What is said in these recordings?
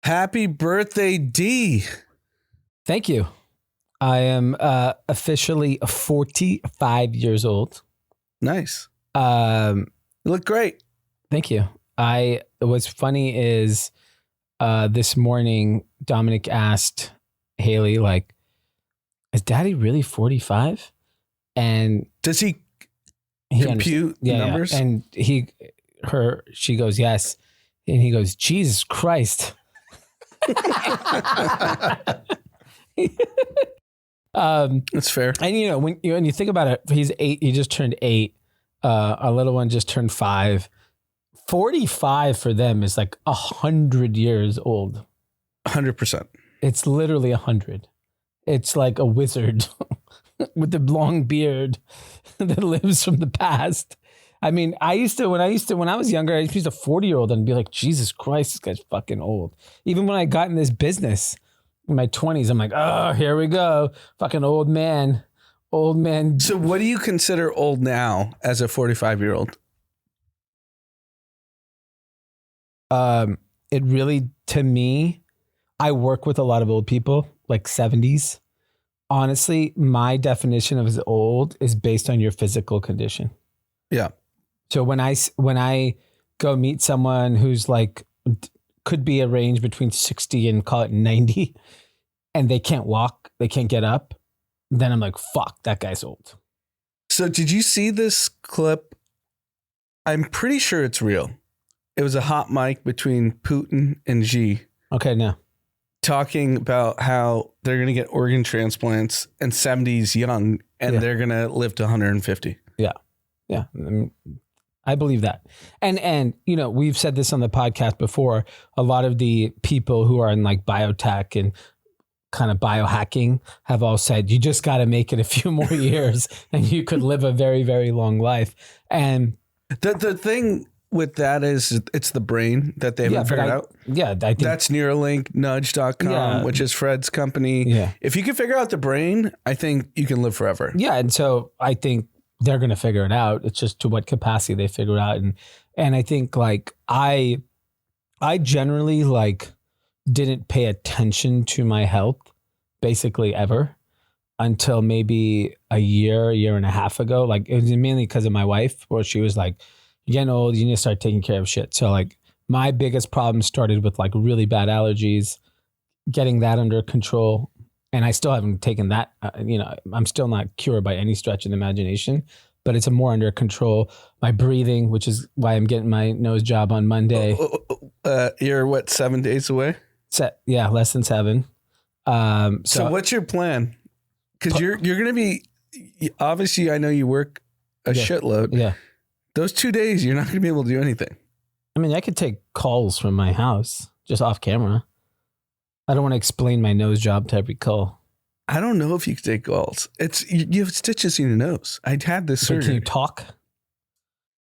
Happy birthday, D. Thank you. I am officially 45 years old. Nice. You look great. Thank you. What's funny is this morning, Dominic asked Haley, like, is Daddy really 45? And does he compute numbers? Yeah. And she goes, yes. And he goes, Jesus Christ. That's fair. And when you think about it, he's 8. He just turned 8. Our little one just turned 5. 45 for them is like 100 years old. 100%. It's literally 100. It's like a wizard with a long beard that lives from the past. I mean, when I was younger, I used to be a 40-year-old and be like, Jesus Christ, this guy's fucking old. Even when I got in this business in my 20s, I'm like, oh, here we go. Fucking old man. So what do you consider old now as a 45-year-old? It really, to me, I work with a lot of old people, like 70s. Honestly, my definition of as old is based on your physical condition. Yeah. So when I go meet someone who's like, could be a range between 60 and call it 90, and they can't walk, they can't get up, then I'm like, fuck, that guy's old. So did you see this clip? I'm pretty sure it's real. It was a hot mic between Putin and Xi. Okay, no. Talking about how they're going to get organ transplants and 70s young, and they're going to live to 150. Yeah. Yeah. I believe that. And we've said this on the podcast before. A lot of the people who are in like biotech and kind of biohacking have all said, you just got to make it a few more years and you could live a very, very long life. And the thing with that is it's the brain that they haven't figured out. Yeah. I think that's Neuralink, nudge.com, which is Fred's company. Yeah. If you can figure out the brain, I think you can live forever. Yeah. And so I think they're going to figure it out. It's just to what capacity they figure it out. And I think like I generally like didn't pay attention to my health basically ever until maybe a year and a half ago. Like it was mainly because of my wife, where she was like, you're getting old, you need to start taking care of shit. So like my biggest problem started with like really bad allergies, getting that under control. And I still haven't taken that, I'm still not cured by any stretch of the imagination, but it's more under control. My breathing, which is why I'm getting my nose job on Monday. You're 7 days away? Yeah, less than 7. So what's your plan? Because you're going to be, obviously I know you work a shitload. Yeah. Those 2 days, you're not going to be able to do anything. I mean, I could take calls from my house just off camera. I don't want to explain my nose job to every call. I don't know if you could take calls. You have stitches in your nose. I had this surgery. Can you talk?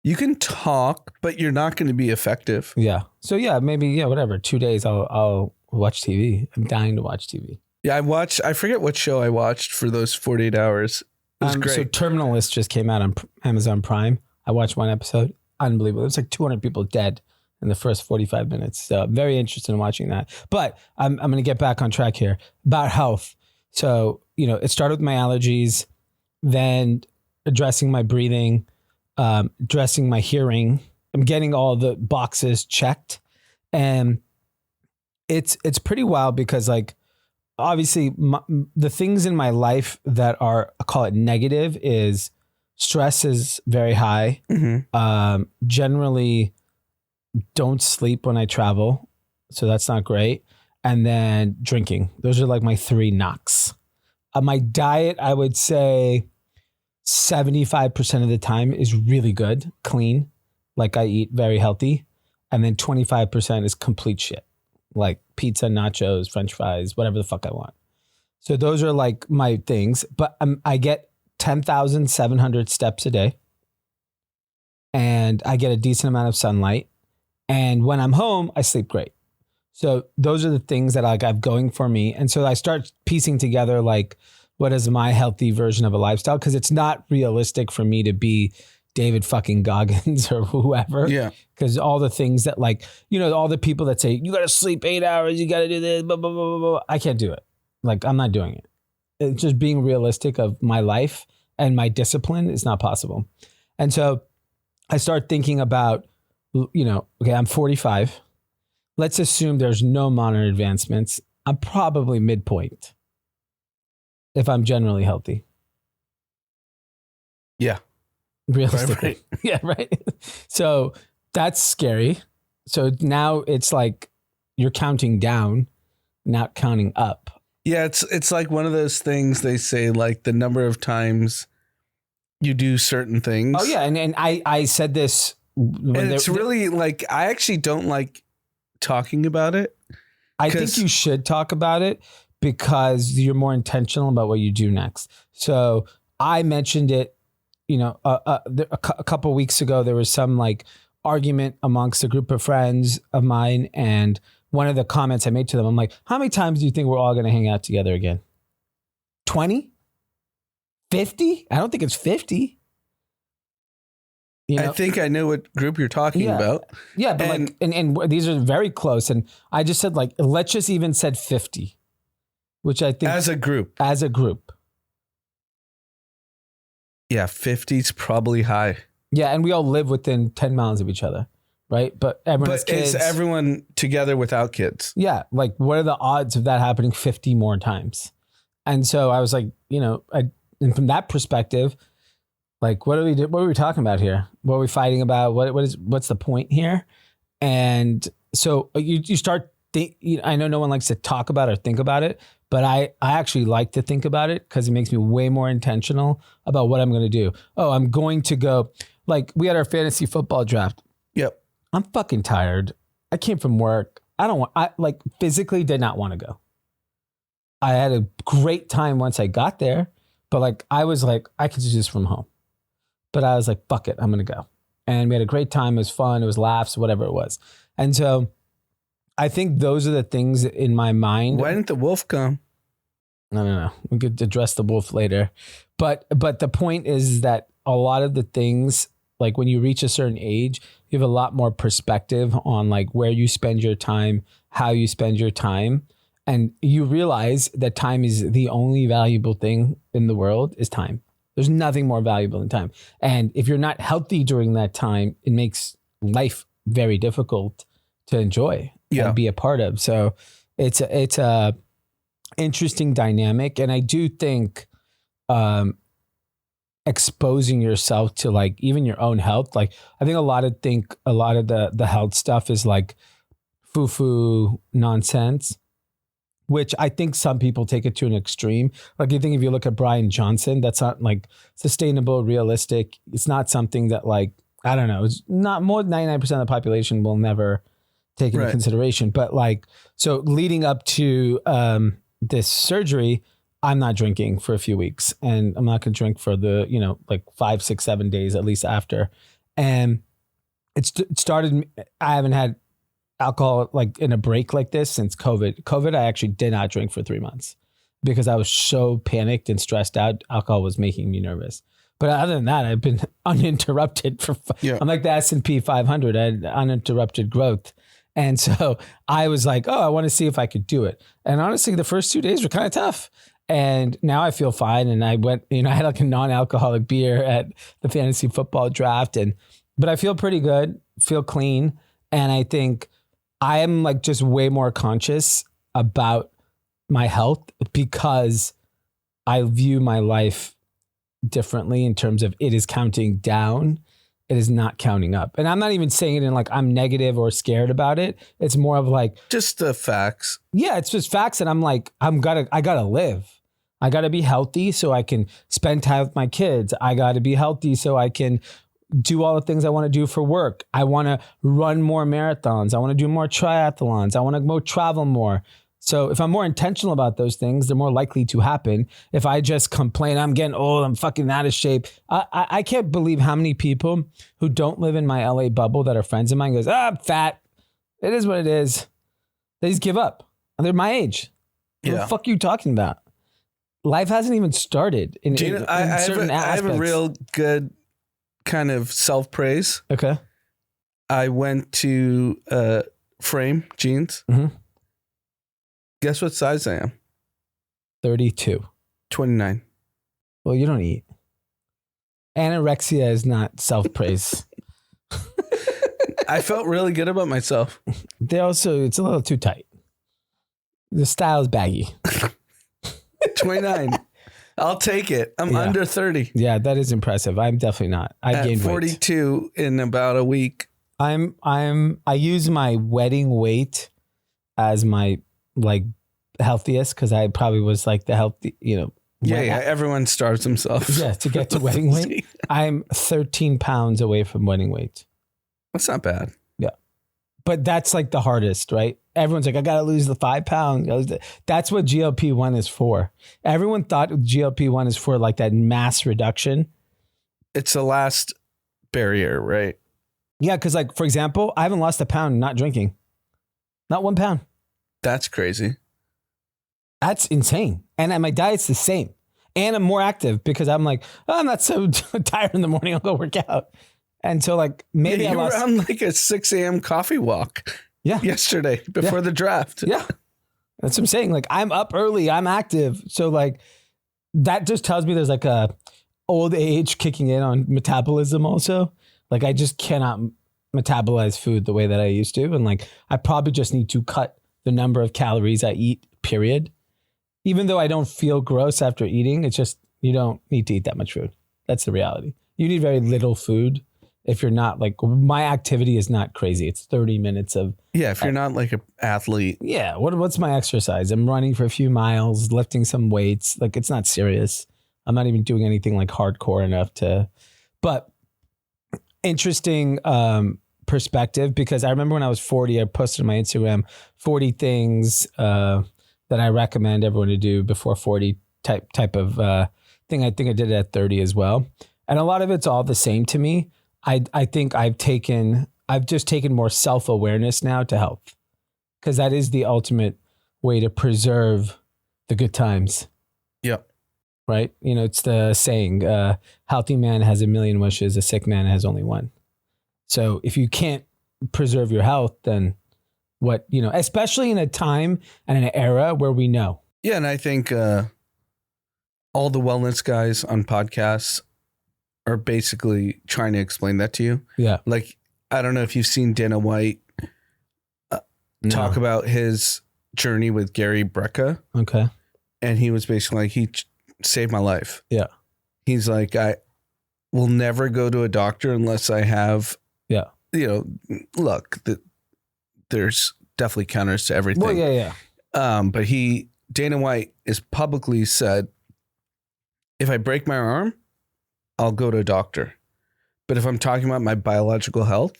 You can talk, but you're not going to be effective. Yeah. So maybe whatever. 2 days I'll watch TV. I'm dying to watch TV. Yeah, I forget what show I watched for those 48 hours. It was great. So Terminalist just came out on Amazon Prime. I watched one episode. Unbelievable. It was like 200 people dead in the first 45 minutes. So very interested in watching that. But I'm going to get back on track here about health. So, it started with my allergies, then addressing my breathing, addressing my hearing. I'm getting all the boxes checked. And it's pretty wild because like, obviously the things in my life that are, I call it negative, is stress is very high. Mm-hmm. Generally don't sleep when I travel. So that's not great. And then drinking. Those are like my 3 knocks. My diet, I would say 75% of the time is really good, clean. Like I eat very healthy. And then 25% is complete shit. Like pizza, nachos, French fries, whatever the fuck I want. So those are like my things. But I get 10,700 steps a day. And I get a decent amount of sunlight. And when I'm home, I sleep great. So those are the things that I have going for me. And so I start piecing together like, what is my healthy version of a lifestyle? Because it's not realistic for me to be David fucking Goggins or whoever. Yeah. Because all the things that like, all the people that say, you got to sleep 8 hours, you got to do this, blah, blah, blah, blah, blah. I can't do it. Like, I'm not doing it. It's just being realistic of my life and my discipline is not possible. And so I start thinking about, okay, I'm 45. Let's assume there's no modern advancements. I'm probably midpoint if I'm generally healthy. Yeah. Realistically. Right. Yeah, right. So that's scary. So now it's like you're counting down, not counting up. Yeah, it's like one of those things they say, like the number of times you do certain things. Oh yeah, and I said this. And it's really like, I actually don't like talking about it. I think you should talk about it because you're more intentional about what you do next. So I mentioned it, a couple of weeks ago, there was some like argument amongst a group of friends of mine. And one of the comments I made to them, I'm like, how many times do you think we're all going to hang out together again? 20? 50? I don't think it's 50. I think I know what group you're talking about. Yeah, but and these are very close. And I just said like, let's just even said 50, which I think as a group. Yeah, 50 is probably high. Yeah, and we all live within 10 miles of each other, right? But everyone has kids. Is everyone together without kids? Yeah, like what are the odds of that happening 50 more times? And so I was like, and from that perspective, like what are we talking about here? What are we fighting about? What's the point here? And so you start I know no one likes to talk about it or think about it, but I actually like to think about it because it makes me way more intentional about what I'm going to do. Oh, I'm going to go, like we had our fantasy football draft. Yep. I'm fucking tired. I came from work. I physically did not want to go. I had a great time once I got there, but like, I was like, I could do this from home, but I was like, fuck it, I'm going to go. And we had a great time. It was fun. It was laughs, whatever it was. And so I think those are the things in my mind. Why didn't the wolf come? No. We could address the wolf later. But the point is that a lot of the things, like when you reach a certain age, you have a lot more perspective on like where you spend your time, how you spend your time. And you realize that time is the only valuable thing in the world is time. There's nothing more valuable than time. And if you're not healthy during that time, it makes life very difficult to enjoy and be a part of. So it's a interesting dynamic. And I do think exposing yourself to like even your own health, like I think a lot of the health stuff is like foo-foo nonsense, which I think some people take it to an extreme. Like I think if you look at Brian Johnson, that's not like sustainable, realistic. It's not something that like, I don't know, it's not more than 99% of the population will never take into consideration. But like, so leading up to this surgery, I'm not drinking for a few weeks and I'm not going to drink for the, like 5, 6, 7 days at least after. And it started, I haven't had alcohol like in a break like this since COVID. I actually did not drink for 3 months because I was so panicked and stressed out. Alcohol was making me nervous. But other than that, I've been uninterrupted I'm like the S&P 500. I had uninterrupted growth. And so I was like, oh, I want to see if I could do it. And honestly, the first 2 days were kind of tough. And now I feel fine. And I went, I had like a non-alcoholic beer at the fantasy football draft. But I feel pretty good, feel clean. And I think I am like just way more conscious about my health because I view my life differently in terms of it is counting down. It is not counting up. And I'm not even saying it in like I'm negative or scared about it. It's more of like just the facts. Yeah, it's just facts. And I'm like, I gotta live. I gotta be healthy so I can spend time with my kids. I gotta be healthy so I can do all the things I want to do for work. I want to run more marathons. I want to do more triathlons. I want to go travel more. So if I'm more intentional about those things, they're more likely to happen. If I just complain, I'm getting old, I'm fucking out of shape. I can't believe how many people who don't live in my LA bubble that are friends of mine goes, I'm fat. It is what it is. They just give up. And they're my age. What the fuck are you talking about? Life hasn't even started in certain aspects. I have a real good kind of self-praise. Okay. I went to Frame Jeans. Mm-hmm. Guess what size I am? 32. 29. Well, you don't eat. Anorexia is not self-praise. I felt really good about myself. It's a little too tight. The style's baggy. 29. I'll take it. I'm under 30. Yeah, that is impressive. I'm definitely not. I gained 42 in about a week. I use my wedding weight as my like healthiest because I probably was like the healthy, Yeah, everyone starves themselves. Yeah, to get to wedding weight. I'm 13 pounds away from wedding weight. That's not bad. Yeah. But that's like the hardest, right? Everyone's like, I got to lose the 5 pounds. That's what GLP-1 is for. Everyone thought GLP-1 is for like that mass reduction. It's the last barrier, right? Yeah, because like, for example, I haven't lost a pound not drinking. Not 1 pound. That's crazy. That's insane. And my diet's the same. And I'm more active because I'm like, I'm not so tired in the morning. I'll go work out. And so like maybe you were on like a 6 a.m. coffee walk yesterday before the draft. Yeah. That's what I'm saying. Like I'm up early. I'm active. So like that just tells me there's like a old age kicking in on metabolism also. Like I just cannot metabolize food the way that I used to. And like I probably just need to cut the number of calories I eat, period. Even though I don't feel gross after eating, it's just you don't need to eat that much food. That's the reality. You need very little food if you're not like, my activity is not crazy. It's 30 minutes of... Yeah, if you're not like an athlete. Yeah, what's my exercise? I'm running for a few miles, lifting some weights. Like it's not serious. I'm not even doing anything like hardcore enough to... But interesting perspective, because I remember when I was 40, I posted on my Instagram 40 things... that I recommend everyone to do before 40 type of thing. I think I did it at 30 as well. And a lot of it's all the same to me. I think I've just taken more self-awareness now to health, because that is the ultimate way to preserve the good times. Yep. Right? It's the saying, healthy man has a million wishes, a sick man has only one. So if you can't preserve your health, then what, especially in a time and an era where we know. Yeah. And I think all the wellness guys on podcasts are basically trying to explain that to you. Yeah. Like, I don't know if you've seen Dana White talk about his journey with Gary Brecka. Okay. And he was basically like, he saved my life. Yeah. He's like, I will never go to a doctor unless I have, look, there's definitely counters to everything. Well, yeah. But Dana White has publicly said, if I break my arm, I'll go to a doctor. But if I'm talking about my biological health,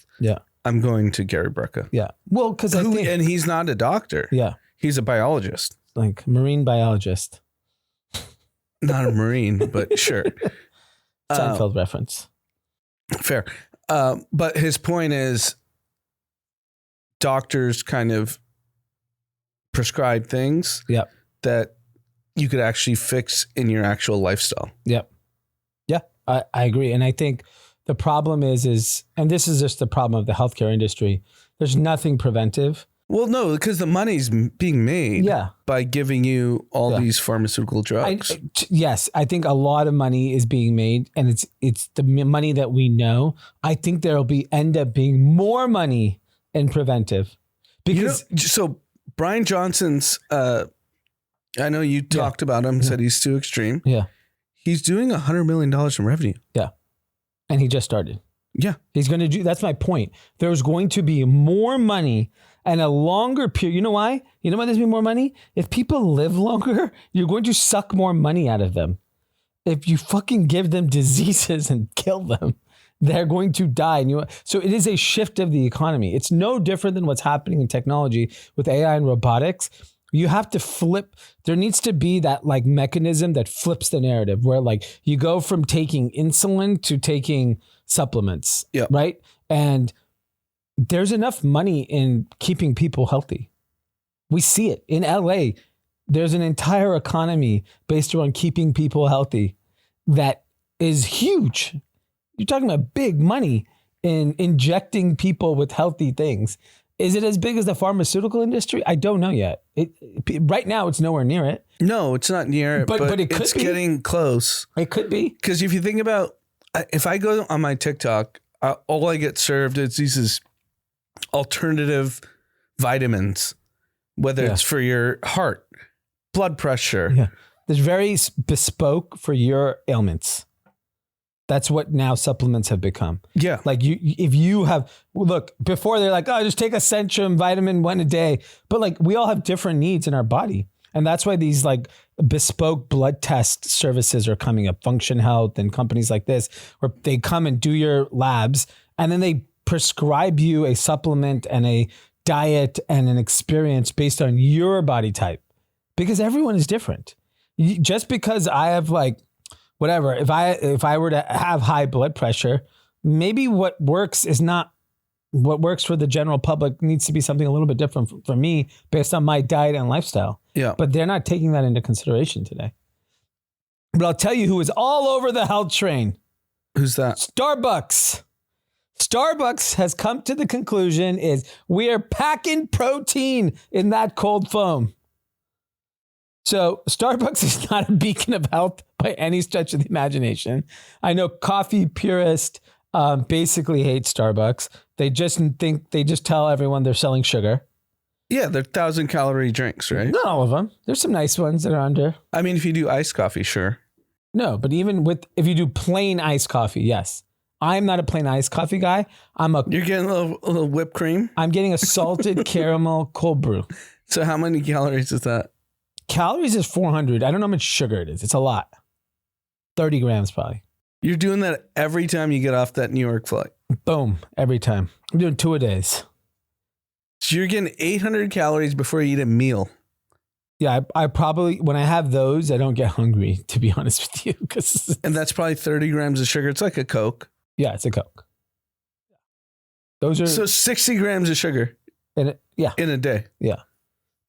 I'm going to Gary Brecka. Yeah. Well, because and he's not a doctor. Yeah. He's a biologist. Like marine biologist. Not a marine, but sure. Seinfeld reference. Fair. But his point is, doctors kind of prescribe things that you could actually fix in your actual lifestyle. Yep. Yeah, I agree. And I think the problem is, and this is just the problem of the healthcare industry, there's nothing preventive. Well, no, because the money's being made by giving you all these pharmaceutical drugs. Yes, I think a lot of money is being made, and it's the money that we know. I think there'll end up being more money in preventive, because so Brian Johnson's I know you talked about him, said he's too extreme. Yeah. He's doing $100 million in revenue. Yeah. And he just started. Yeah. He's going to do, that's my point. There's going to be more money and a longer period. You know why? You know why there's going to be more money? If people live longer, you're going to suck more money out of them. If you fucking give them diseases and kill them, they're going to die. So it is a shift of the economy. It's no different than what's happening in technology with AI and robotics. You have to flip. There needs to be that like mechanism that flips the narrative, where like you go from taking insulin to taking supplements, right? And there's enough money in keeping people healthy. We see it in LA. There's an entire economy based around keeping people healthy that is huge. You're talking about big money in injecting people with healthy things. Is it as big as the pharmaceutical industry? I don't know yet. Right now, it's nowhere near it. No, it's not near it, but it could be. Getting close. It could be. Because if you think about, if I go on my TikTok, all I get served is these alternative vitamins, whether it's for your heart, blood pressure. Yeah. There's very bespoke for your ailments. That's what now supplements have become. Yeah. Like if you have, look, before they're like, oh, just take a Centrum vitamin 1 a day. But like we all have different needs in our body. And that's why these like bespoke blood test services are coming up, Function Health and companies like this, where they come and do your labs and then they prescribe you a supplement and a diet and an experience based on your body type, because everyone is different. Just because I have like, whatever, if I were to have high blood pressure, maybe what works is not what works for the general public. Needs to be something a little bit different for me based on my diet and lifestyle. Yeah. But they're not taking that into consideration today. But I'll tell you who is all over the health train. Who's that? Starbucks. Starbucks has come to the conclusion is we are packing protein in that cold foam. So Starbucks is not a beacon of health by any stretch of the imagination. I know coffee purists basically hate Starbucks. They just tell everyone they're selling sugar. Yeah, they're 1,000-calorie drinks, right? Not all of them. There's some nice ones that are under. I mean, if you do iced coffee, sure. No, but even if you do plain iced coffee, yes. I'm not a plain iced coffee guy. You're getting a little whipped cream? I'm getting a salted caramel cold brew. So how many calories is that? Calories is 400. I don't know how much sugar it is. It's a lot. 30 grams probably. You're doing that every time you get off that New York flight? Boom. Every time. I'm doing 2 a days. So you're getting 800 calories before you eat a meal? Yeah, I probably, when I have those, I don't get hungry, to be honest with you. And that's probably 30 grams of sugar. It's like a Coke. Yeah, it's a Coke. Those are... So 60 grams of sugar in a day. Yeah.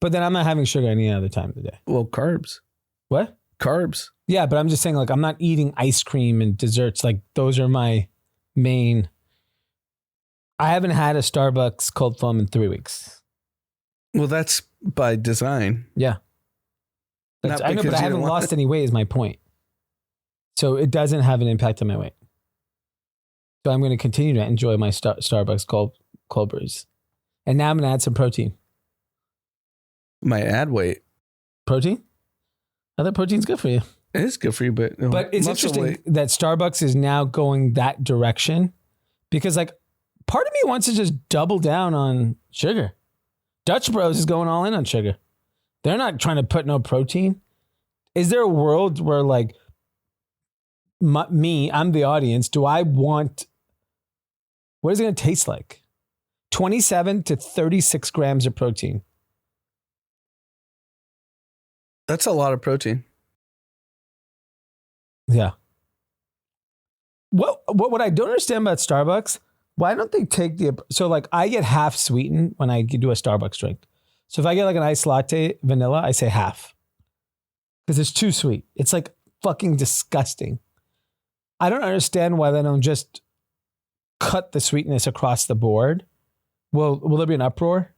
But then I'm not having sugar any other time of the day. Well, carbs. What? Carbs. Yeah, but I'm just saying, like, I'm not eating ice cream and desserts. Like, those are my main... I haven't had a Starbucks cold foam in 3 weeks. Well, that's by design. Yeah. I know, but I haven't lost any weight is my point. So it doesn't have an impact on my weight. So I'm going to continue to enjoy my Starbucks cold brews. And now I'm going to add some protein. My add weight. Protein? I thought protein's good for you. It is good for you, but it's interesting that Starbucks is now going that direction, because like part of me wants to just double down on sugar. Dutch Bros is going all in on sugar. They're not trying to put no protein. Is there a world where like I'm the audience, do I want, what is it going to taste like? 27 to 36 grams of protein. That's a lot of protein. Yeah. What I don't understand about Starbucks, why don't they take so like I get half sweetened when I do a Starbucks drink. So if I get like an iced latte vanilla, I say half because it's too sweet. It's like fucking disgusting. I don't understand why they don't just cut the sweetness across the board. Will there be an uproar?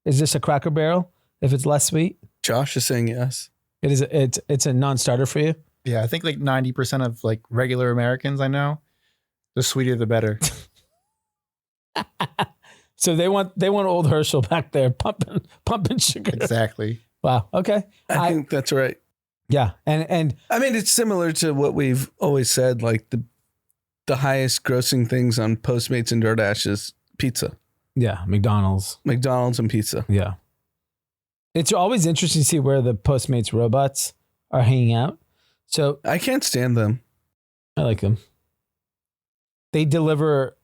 Is this a Cracker Barrel if it's less sweet? Josh is saying yes. It is. It's a non-starter for you. Yeah, I think like 90% of like regular Americans I know, the sweeter the better. So they want Old Herschel back there pumping sugar. Exactly. Wow. Okay. I think that's right. Yeah, and I mean it's similar to what we've always said. Like the highest grossing things on Postmates and DoorDash is pizza. Yeah, McDonald's and pizza. Yeah. It's always interesting to see where the Postmates robots are hanging out. So I can't stand them. I like them. They deliver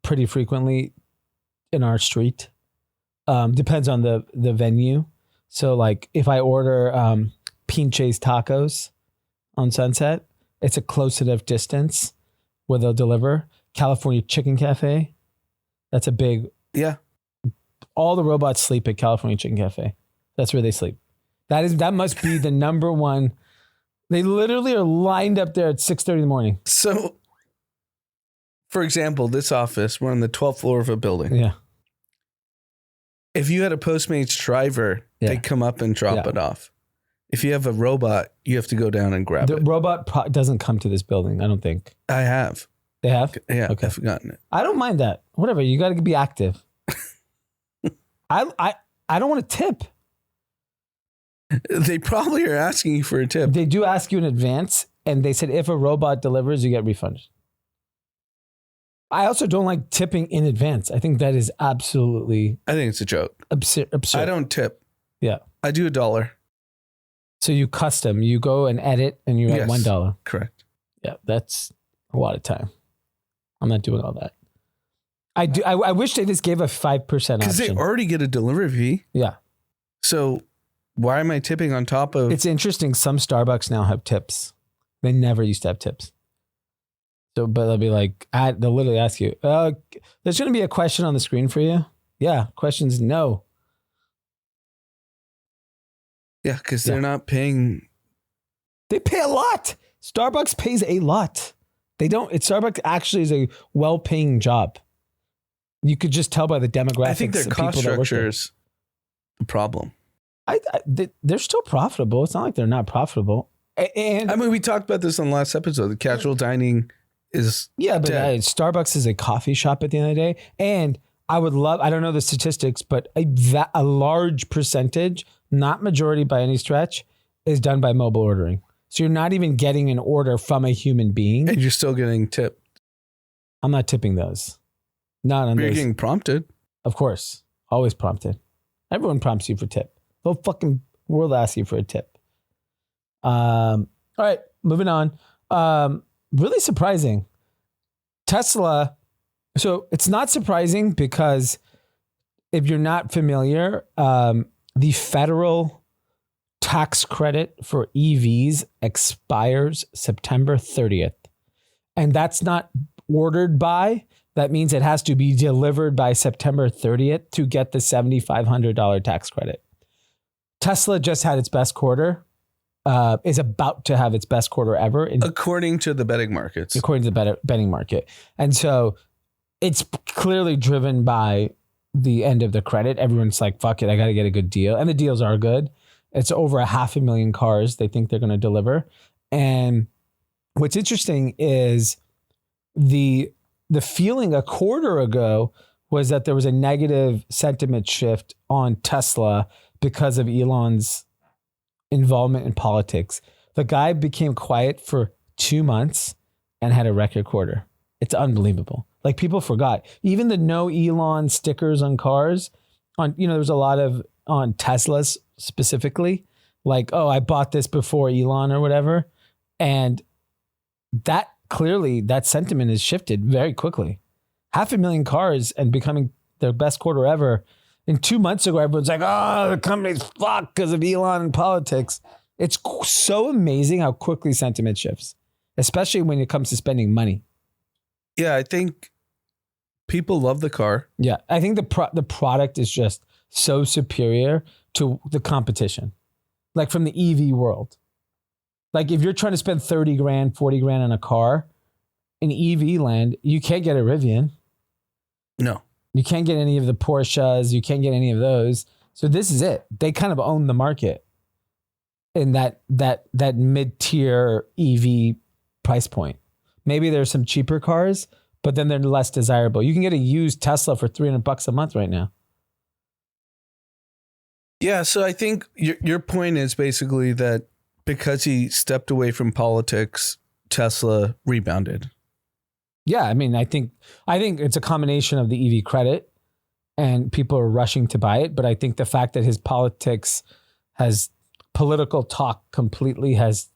pretty frequently in our street. Depends on the venue. So like if I order Pinche's Tacos on Sunset, it's a close enough distance where they'll deliver. California Chicken Cafe, that's a big... Yeah. All the robots sleep at California Chicken Cafe. That's where they sleep. That must be the number one. They literally are lined up there at 6:30 in the morning. So For example, this office, we're on the 12th floor of a building. Yeah. If you had a Postmates driver, they come up and drop it off. If you have a robot, you have to go down and grab it. The robot doesn't come to this building, I don't think. I have. They have? Yeah, okay. I've forgotten it. I don't mind that. Whatever, you got to be active. I don't want to tip. They probably are asking you for a tip. They do ask you in advance, and they said if a robot delivers, you get refunded. I also don't like tipping in advance. I think that is absolutely... I think it's a joke. Absurd. I don't tip. Yeah. I do $1. So you custom, you go and edit and you're at $1. Correct. Yeah, that's a lot of time. I'm not doing all that. I wish they just gave a 5% option. Because they already get a delivery fee. Yeah. So why am I tipping on top of... It's interesting. Some Starbucks now have tips. They never used to have tips. So, but they'll be like, they'll literally ask you, there's going to be a question on the screen for you. Yeah. Questions, no. Yeah, because they're not paying. They pay a lot. Starbucks pays a lot. They don't. Starbucks actually is a well-paying job. You could just tell by the demographics. I think their cost structure is the problem. They're still profitable. It's not like they're not profitable. And I mean, we talked about this on the last episode. The casual dining is but Starbucks is a coffee shop at the end of the day. And I don't know the statistics, but a large percentage, not majority by any stretch, is done by mobile ordering. So you're not even getting an order from a human being. And you're still getting tipped. I'm not tipping those. Not on those. You're those. getting prompted. Of course. Always prompted. Everyone prompts you for tip. The whole fucking world asks you for a tip. All right, moving on. Really surprising. Tesla. So it's not surprising because if you're not familiar, the federal tax credit for EVs expires September 30th. And that's not ordered by. That means it has to be delivered by September 30th to get the $7,500 tax credit. Tesla just had its best quarter. Is about to have its best quarter ever. According to the betting markets. According to the betting market. And so it's clearly driven by the end of the credit. Everyone's like, fuck it, I got to get a good deal. And the deals are good. It's over 500,000 cars they think they're going to deliver. And what's interesting is the feeling a quarter ago was that there was a negative sentiment shift on Tesla because of Elon's involvement in politics. The guy became quiet for 2 months and had a record quarter. It's unbelievable. Like people forgot. Even the no Elon stickers on cars, there was a lot of on Teslas specifically, like, oh, I bought this before Elon or whatever. And that clearly, that sentiment has shifted very quickly. 500,000 cars and becoming their best quarter ever. And 2 months ago, everyone's like, oh, the company's fucked because of Elon and politics. It's so amazing how quickly sentiment shifts, especially when it comes to spending money. Yeah, I think people love the car. Yeah, I think the product is just so superior to the competition, like from the EV world. Like if you're trying to spend 30 grand, 40 grand on a car in EV land, you can't get a Rivian. No. You can't get any of the Porsches. You can't get any of those. So this is it. They kind of own the market in that mid-tier EV price point. Maybe there's some cheaper cars, but then they're less desirable. You can get a used Tesla for $300 a month right now. Yeah, so I think your point is basically that because he stepped away from politics, Tesla rebounded. Yeah, I mean, I think it's a combination of the EV credit and people are rushing to buy it. But I think the fact that his political talk completely has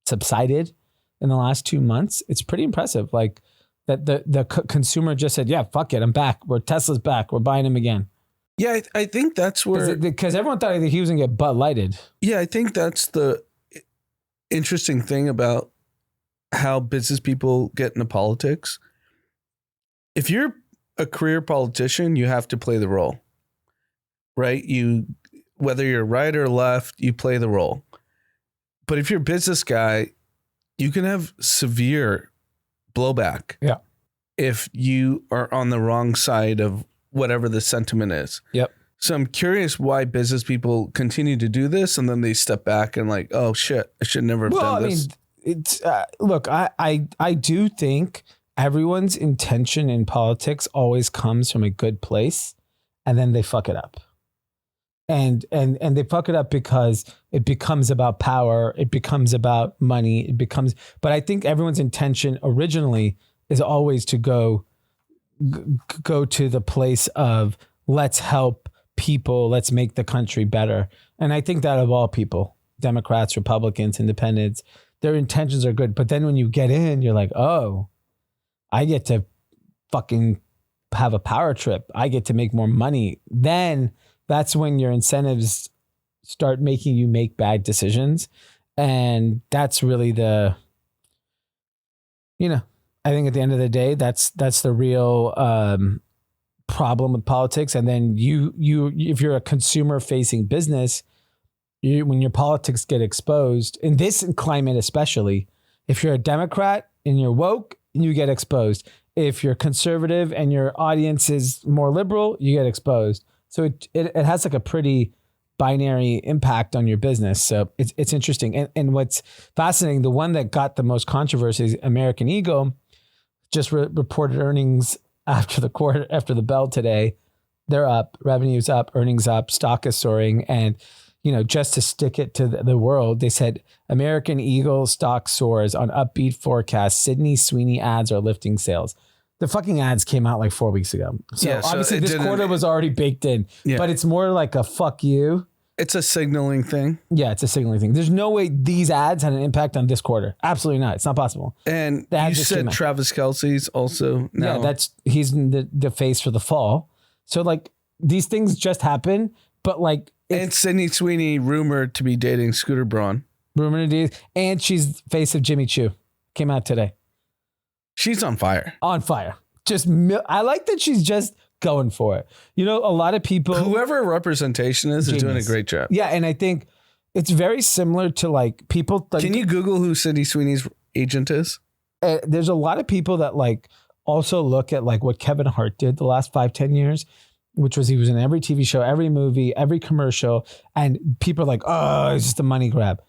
subsided in the last 2 months, it's pretty impressive. Like that the consumer just said, yeah, fuck it, I'm back. Tesla's back. We're buying him again. Yeah, I think that's where... Because everyone thought that he was going to get Bud Lighted. Yeah, I think that's the interesting thing about how business people get into politics. If you're a career politician, you have to play the role, right? Whether you're right or left, you play the role. But if you're a business guy, you can have severe blowback. Yeah. if you are on the wrong side of whatever the sentiment is. Yep. So I'm curious why business people continue to do this, and then they step back and like, oh shit, I should never have done this. It's look, I do think everyone's intention in politics always comes from a good place, and then they fuck it up. And they fuck it up because it becomes about power, it becomes about money, but I think everyone's intention originally is always to go to the place of let's help people, let's make the country better. And I think that of all people, Democrats, Republicans, Independents, their intentions are good. But then when you get in, you're like, oh, I get to fucking have a power trip. I get to make more money. Then that's when your incentives start making you make bad decisions. And that's really I think at the end of the day, that's the real problem with politics. And then you if you're a consumer facing business, when your politics get exposed in this climate, especially if you're a Democrat and you're woke, you get exposed. If you're conservative and your audience is more liberal, you get exposed. So it has like a pretty binary impact on your business. So it's interesting. And what's fascinating, the one that got the most controversy is American Eagle just reported earnings after the bell today. They're up, revenue's up, earnings up, stock is soaring. And, just to stick it to the world, they said American Eagle stock soars on upbeat forecast. Sydney Sweeney ads are lifting sales. The fucking ads came out like 4 weeks ago. So obviously this quarter was already baked in, but it's more like a fuck you. It's a signaling thing. Yeah, it's a signaling thing. There's no way these ads had an impact on this quarter. Absolutely not. It's not possible. And you said Travis Kelce's also now. Yeah, he's the face for the fall. So like these things just happen, but like. And Sydney Sweeney rumored to be dating Scooter Braun. And she's face of Jimmy Choo. Came out today. She's on fire. On fire. I like that she's just going for it. A lot of people. Whoever representation is doing a great job. Yeah, and I think it's very similar to like people. Like, can you Google who Sydney Sweeney's agent is? There's a lot of people that like also look at like what Kevin Hart did the last 5-10 years, which was he was in every TV show, every movie, every commercial, and people are like, oh, it's just a money grab.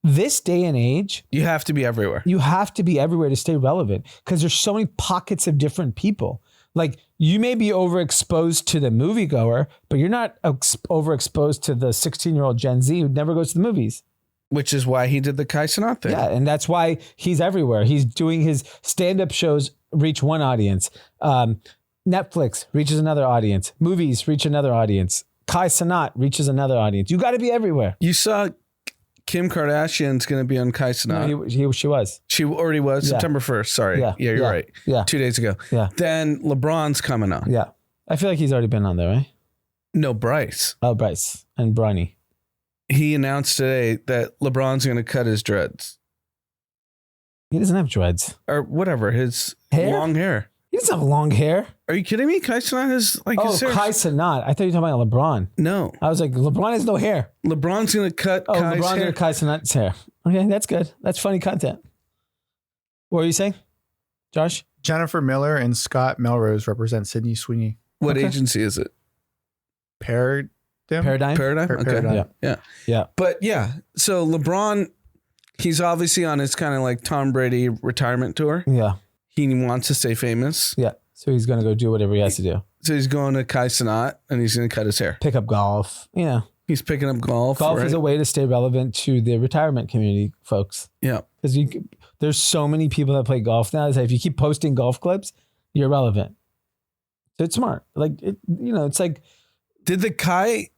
This day and age, you have to be everywhere. You have to be everywhere to stay relevant because there's so many pockets of different people. Like you may be overexposed to the moviegoer, but you're not overexposed to the 16-year-old Gen Z who never goes to the movies. Which is why he did the Kai Cenat thing. Yeah, and that's why he's everywhere. He's doing his stand-up shows reach one audience. Netflix reaches another audience. Movies reach another audience. Kai Cenat reaches another audience. You got to be everywhere. You saw Kim Kardashian's going to be on Kai Cenat. No, she was. She already was. Yeah. September 1st. Sorry. Yeah, you're right. Yeah. 2 days ago. Yeah. Then LeBron's coming on. Yeah. I feel like he's already been on there, right? No, Bryce. Oh, Bryce and Bronny. He announced today that LeBron's going to cut his dreads. He doesn't have dreads. Or whatever, his long hair. He doesn't have long hair. Are you kidding me? Kai Cenat has like Kai Cenat. I thought you were talking about LeBron. No. I was like, LeBron has no hair. LeBron's going to cut Kai's LeBron's hair. going to Kai Cenat's hair. Okay, that's good. That's funny content. What were you saying, Josh? Jennifer Miller and Scott Melrose represent Sydney Sweeney. What agency is it? Paradigm? Okay. Yeah. But yeah, so LeBron, he's obviously on his kind of like Tom Brady retirement tour. Yeah. He wants to stay famous. Yeah. So he's going to go do whatever he has to do. So he's going to Kai Cenat and he's going to cut his hair. Pick up golf. Yeah. He's picking up golf. Golf is a way to stay relevant to the retirement community, folks. Yeah. Because there's so many people that play golf now. If you keep posting golf clips, you're relevant. So it's smart. Like, it's like. Did the Kai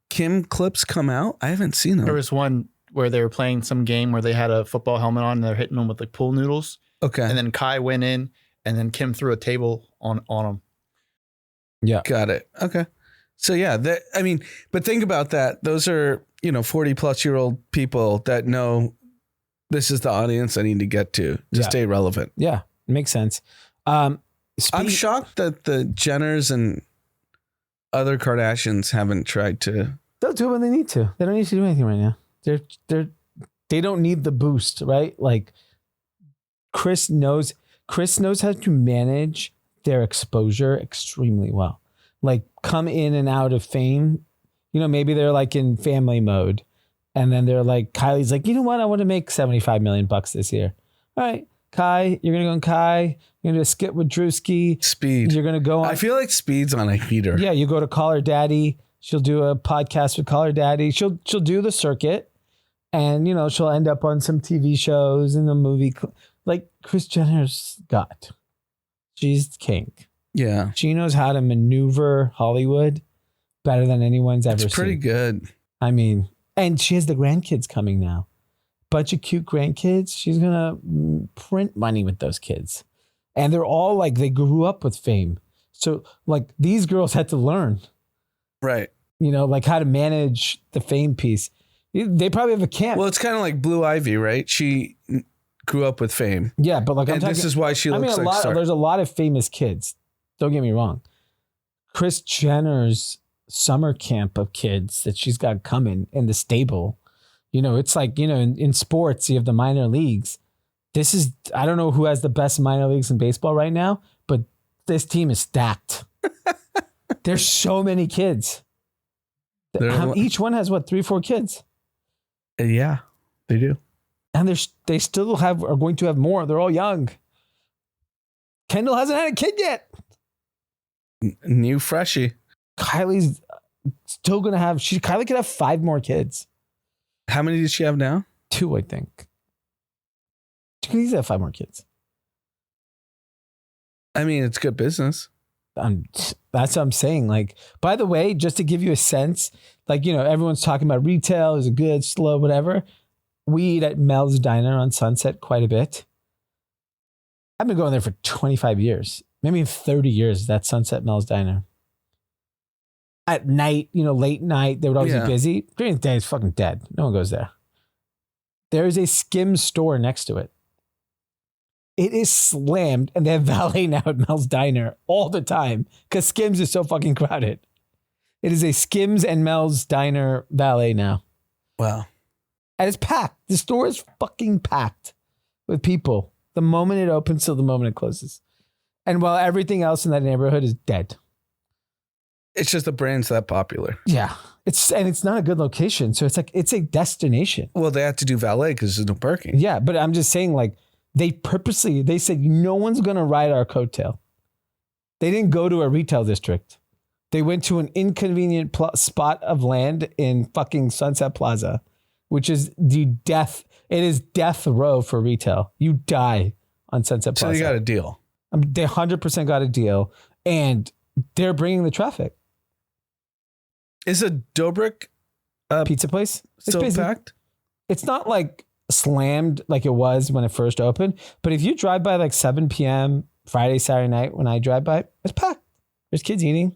Kim clips come out? I haven't seen them. There was one where they were playing some game where they had a football helmet on and they're hitting them with like pool noodles. Okay. And then Kai went in and then Kim threw a table on him. Yeah. Got it. Okay. So yeah, but think about that. Those are, 40 plus year old people that know this is the audience I need to get to stay relevant. Yeah. It makes sense. I'm shocked that the Jenners and other Kardashians haven't tried to. They'll do it when they need to. They don't need to do anything right now. They don't need the boost, right? Like Chris knows how to manage their exposure extremely well. Like come in and out of fame. You know, maybe they're like in family mode. And then they're like, Kylie's like, you know what? I want to make $75 million this year. All right, Kai, you're going to go on Kai. You're going to do a skit with Drewski. Speed. You're going to go on. I feel like Speed's on a heater. Yeah, you go to Call Her Daddy. She'll do a podcast with Call Her Daddy. She'll do the circuit. And, you know, she'll end up on some TV shows and a movie. Like Kris Jenner's got. She's king. Yeah. She knows how to maneuver Hollywood better than anyone's ever seen. It's pretty good. I mean, and she has the grandkids coming now. Bunch of cute grandkids. She's going to print money with those kids. And they're all like, they grew up with fame. So like these girls had to learn. Right. You know, like how to manage the fame piece. They probably have a camp. Well, it's kind of like Blue Ivy, right? She grew up with fame. Yeah, but like, this is why she looks like Star. There's a lot of famous kids. Don't get me wrong. Kris Jenner's summer camp of kids that she's got coming in the stable. You know, it's like, you know, in sports, you have the minor leagues. This is, I don't know who has the best minor leagues in baseball right now, but this team is stacked. There's so many kids. Each one has what, 3-4 kids? Yeah, they do. And they still are going to have more. They're all young. Kendall hasn't had a kid yet. New freshie. Kylie's still going to have, Kylie could have 5 more kids. How many does she have now? 2, I think. She could easily have 5 more kids. I mean, it's good business. That's what I'm saying. Like, by the way, just to give you a sense, like, you know, everyone's talking about retail, is it good, slow, whatever. We eat at Mel's Diner on Sunset quite a bit. I've been going there for 25 years, maybe 30 years, that Sunset Mel's Diner. At night, you know, late night, they would always be busy. During the day, it's fucking dead. No one goes there. There is a Skims store next to it. It is slammed, and they have valet now at Mel's Diner all the time because Skims is so fucking crowded. It is a Skims and Mel's Diner valet now. Wow. And it's packed. The store is fucking packed with people the moment it opens till the moment it closes. And while everything else in that neighborhood is dead. It's just the brand's that popular. Yeah. It's not a good location. So it's like, it's a destination. Well, they have to do valet because there's no parking. Yeah. But I'm just saying, like, they said, no one's going to ride our coattail. They didn't go to a retail district. They went to an inconvenient spot of land in fucking Sunset Plaza, which is it is death row for retail. You die on Sunset Plaza. So they got a deal. They 100% got a deal, and they're bringing the traffic. Is a Dobrik pizza place still packed? It's not like slammed like it was when it first opened, but if you drive by like 7 p.m. Friday, Saturday night, when I drive by, it's packed. There's kids eating.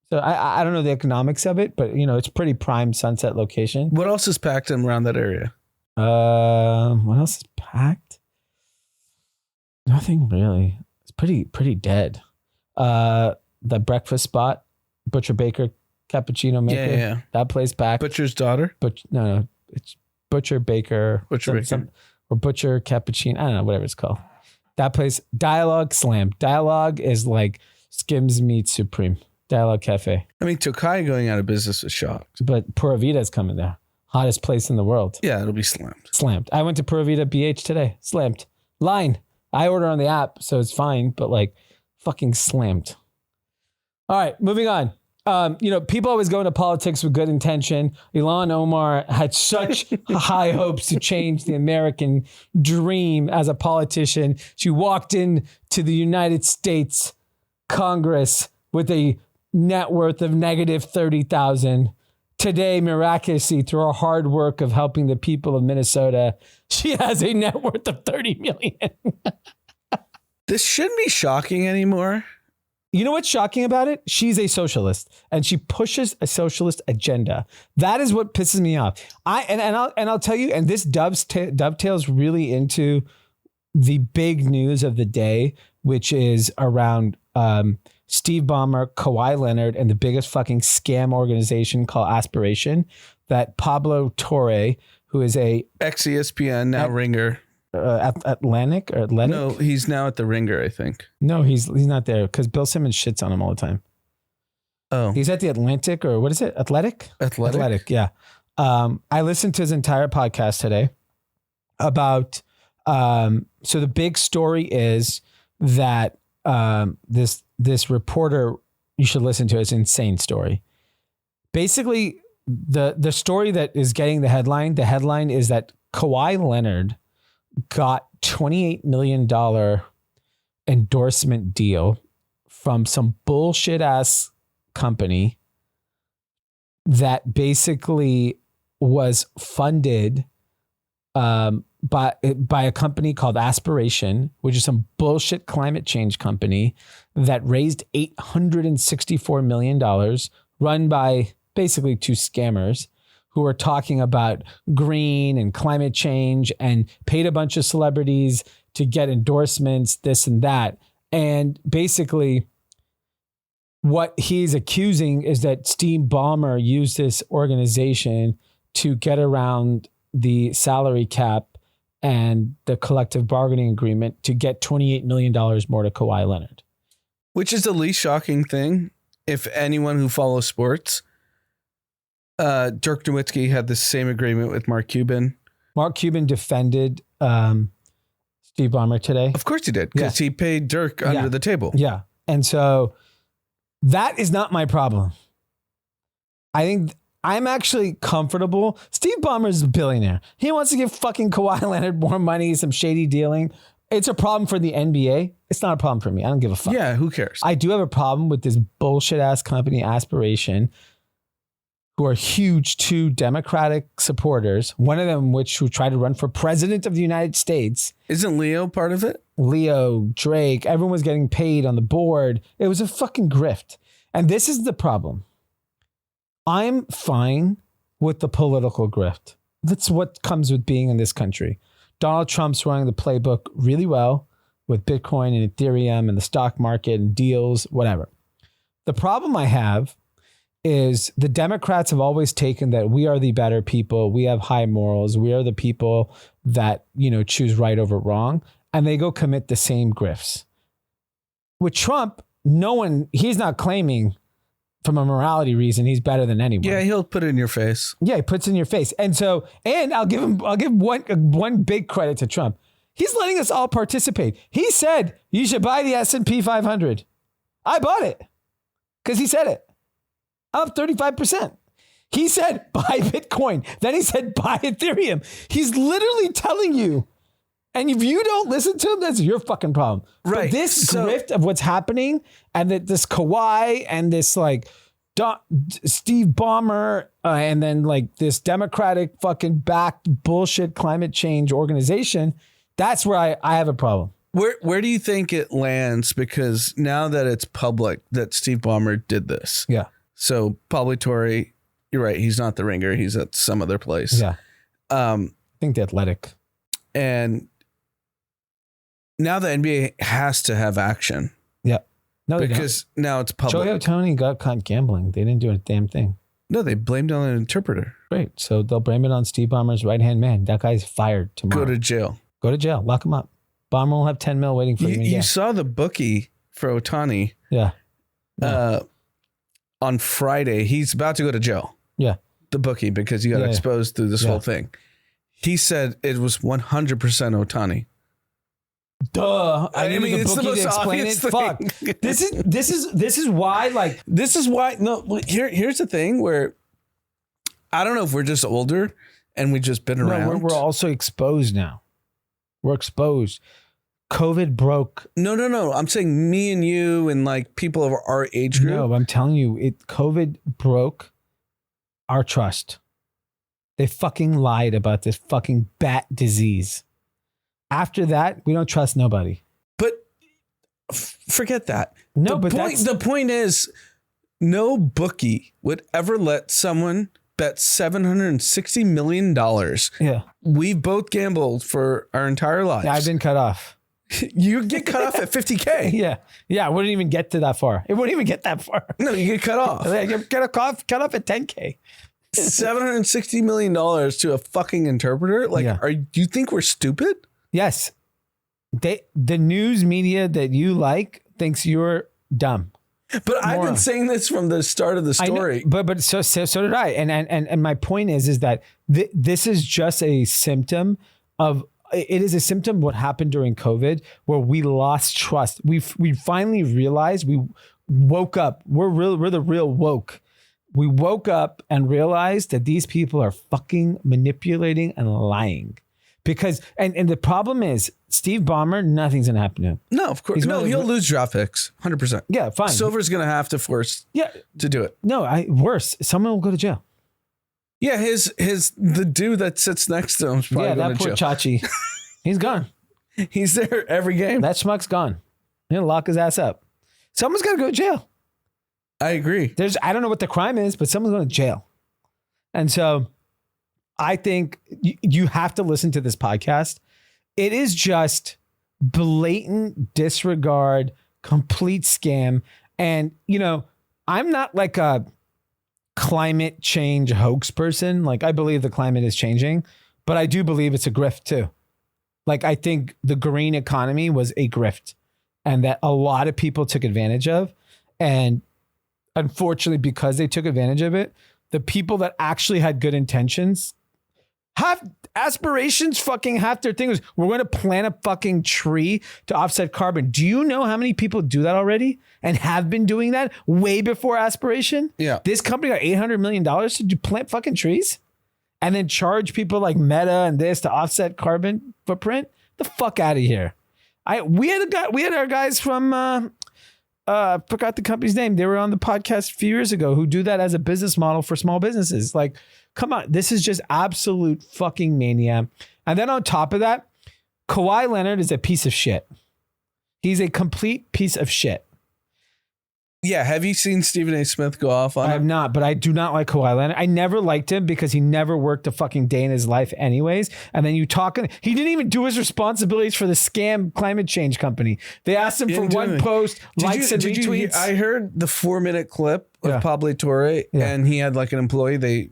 So I don't know the economics of it, but you know, it's pretty prime Sunset location. What else is packed in around that area? What else is packed? Nothing really. It's pretty dead. The breakfast spot, Butcher Baker cappuccino maker. Yeah. That place packed. Butcher's daughter? No, it's Butcher Baker. Or Butcher Cappuccino. I don't know, whatever it's called. That place, Dialogue slammed. Dialogue is like Skims meets Supreme. Dialogue Cafe. I mean, Tokai going out of business was shocked. But Pura Vida's coming there. Hottest place in the world. Yeah, it'll be slammed. Slammed. I went to Pura Vida BH today. Slammed. Line. I order on the app, so it's fine, but like fucking slammed. All right, moving on. You know, people always go into politics with good intention. Ilhan Omar had such high hopes to change the American dream as a politician. She walked into the United States Congress with a net worth of negative 30,000. Today, miraculously, through her hard work of helping the people of Minnesota, she has a net worth of 30 million. This shouldn't be shocking anymore. You know what's shocking about it? She's a socialist, and she pushes a socialist agenda. That is what pisses me off. I'll tell you, and this dovetails really into the big news of the day, which is around Steve Ballmer, Kawhi Leonard, and the biggest fucking scam organization called Aspiration. That Pablo Torre, who is a ex-ESPN, now Ringer. Atlantic or Athletic? No, he's now at the Ringer, I think. No, he's not there because Bill Simmons shits on him all the time. Oh. He's at the Atlantic or what is it? Athletic? Athletic, yeah. I listened to his entire podcast today about, so the big story is that this reporter, you should listen to it, it's an insane story. Basically, the story that is getting the headline is that Kawhi Leonard got $28 million endorsement deal from some bullshit ass company that basically was funded by a company called Aspiration, which is some bullshit climate change company that raised $864 million, run by basically two scammers who are talking about green and climate change and paid a bunch of celebrities to get endorsements, this and that. And basically what he's accusing is that Steve Ballmer used this organization to get around the salary cap and the collective bargaining agreement to get $28 million more to Kawhi Leonard. Which is the least shocking thing. If anyone who follows sports, Dirk Nowitzki had the same agreement with Mark Cuban. Mark Cuban defended Steve Ballmer today. Of course he did, because he paid Dirk under the table. Yeah. And so that is not my problem. I think I'm actually comfortable. Steve Ballmer is a billionaire. He wants to give fucking Kawhi Leonard more money, some shady dealing. It's a problem for the NBA. It's not a problem for me. I don't give a fuck. Yeah, who cares? I do have a problem with this bullshit ass company, Aspiration, who are huge two Democratic supporters, one of them who tried to run for president of the United States. Isn't Leo part of it? Leo, Drake, everyone was getting paid on the board. It was a fucking grift. And this is the problem. I'm fine with the political grift. That's what comes with being in this country. Donald Trump's running the playbook really well with Bitcoin and Ethereum and the stock market and deals, whatever. The problem I have is the Democrats have always taken that we are the better people. We have high morals. We are the people that, choose right over wrong. And they go commit the same grifts. With Trump, he's not claiming from a morality reason he's better than anyone. Yeah, he'll put it in your face. Yeah, he puts it in your face. And I'll give one big credit to Trump. He's letting us all participate. He said, you should buy the S&P 500. I bought it because he said it. Up 35%. He said, buy Bitcoin. Then he said, buy Ethereum. He's literally telling you. And if you don't listen to him, that's your fucking problem. Right. But this grift of what's happening and that this Kawhi and this Steve Ballmer and then this Democratic fucking backed bullshit climate change organization, that's where I have a problem. Where do you think it lands? Because now that it's public that Steve Ballmer did this. Yeah. So Publitory, you're right. He's not the Ringer. He's at some other place. Yeah. I think the Athletic. And now the NBA has to have action. Yeah. No, because now it's public. Joey Ohtani got caught gambling. They didn't do a damn thing. No, they blamed it on an interpreter. Great. So they'll blame it on Steve Ballmer's right-hand man. That guy's fired tomorrow. Go to jail. Go to jail. Lock him up. Ballmer will have 10 mil waiting for him. You saw the bookie for Ohtani. Yeah. On Friday, he's about to go to jail. Yeah. The bookie, because he got exposed through this whole thing. He said it was 100% Ohtani. Duh. I mean, it's the most obvious thing. Fuck. This is why here's the thing where I don't know if we're just older and we've just been around. We're also exposed now. We're exposed. COVID broke. No. I'm saying me and you and people of our age group. No, I'm telling you, COVID broke our trust. They fucking lied about this fucking bat disease. After that, we don't trust nobody. But forget that. No, the point is, no bookie would ever let someone bet $760 million. Yeah. We've both gambled for our entire lives. Yeah, I've been cut off. You get cut off at 50K. Yeah. I wouldn't even get to that far. It wouldn't even get that far. No, you get cut off. Get cut off at 10K. $760 million to a fucking interpreter? Do you think we're stupid? Yes. The news media that you like thinks you're dumb. But I've been saying this from the start of the story. But so did I. And my point is that this is just a symptom of, it is a symptom of what happened during COVID, where we lost trust. We finally realized, we woke up. We're the real woke. We woke up and realized that these people are fucking manipulating and lying. Because and the problem is, Steve Ballmer, nothing's gonna happen to him. No, of course. He'll lose draft picks, 100%. Yeah, fine. Silver's gonna have to force to do it. No, worse. Someone will go to jail. Yeah, the dude that sits next to him is probably going to jail. That poor Chachi. He's gone. He's there every game. That schmuck's gone. He'll lock his ass up. Someone's got to go to jail. I agree. I don't know what the crime is, but someone's going to jail. And so I think you have to listen to this podcast. It is just blatant disregard, complete scam. And, I'm not like a climate change hoax person. Like, I believe the climate is changing, but I do believe it's a grift too. Like, I think the green economy was a grift and that a lot of people took advantage of. And unfortunately, because they took advantage of it, the people that actually had good intentions have aspirations. Fucking half their thing was, we're going to plant a fucking tree to offset carbon. Do you know how many people do that already and have been doing that way before aspiration? Yeah. This company got $800 million to plant fucking trees and then charge people like Meta and this to offset carbon footprint. The fuck out of here. We had our guys from forgot the company's name. They were on the podcast a few years ago who do that as a business model for small businesses. Like, come on, this is just absolute fucking mania. And then on top of that, Kawhi Leonard is a piece of shit. He's a complete piece of shit. Yeah, have you seen Stephen A. Smith go off on him? I have not, but I do not like Kawhi Leonard. I never liked him because he never worked a fucking day in his life anyways. And then he didn't even do his responsibilities for the scam climate change company. They asked him for one post, likes and retweets. I heard the 4-minute clip of Pablo Torre and he had like an employee, they,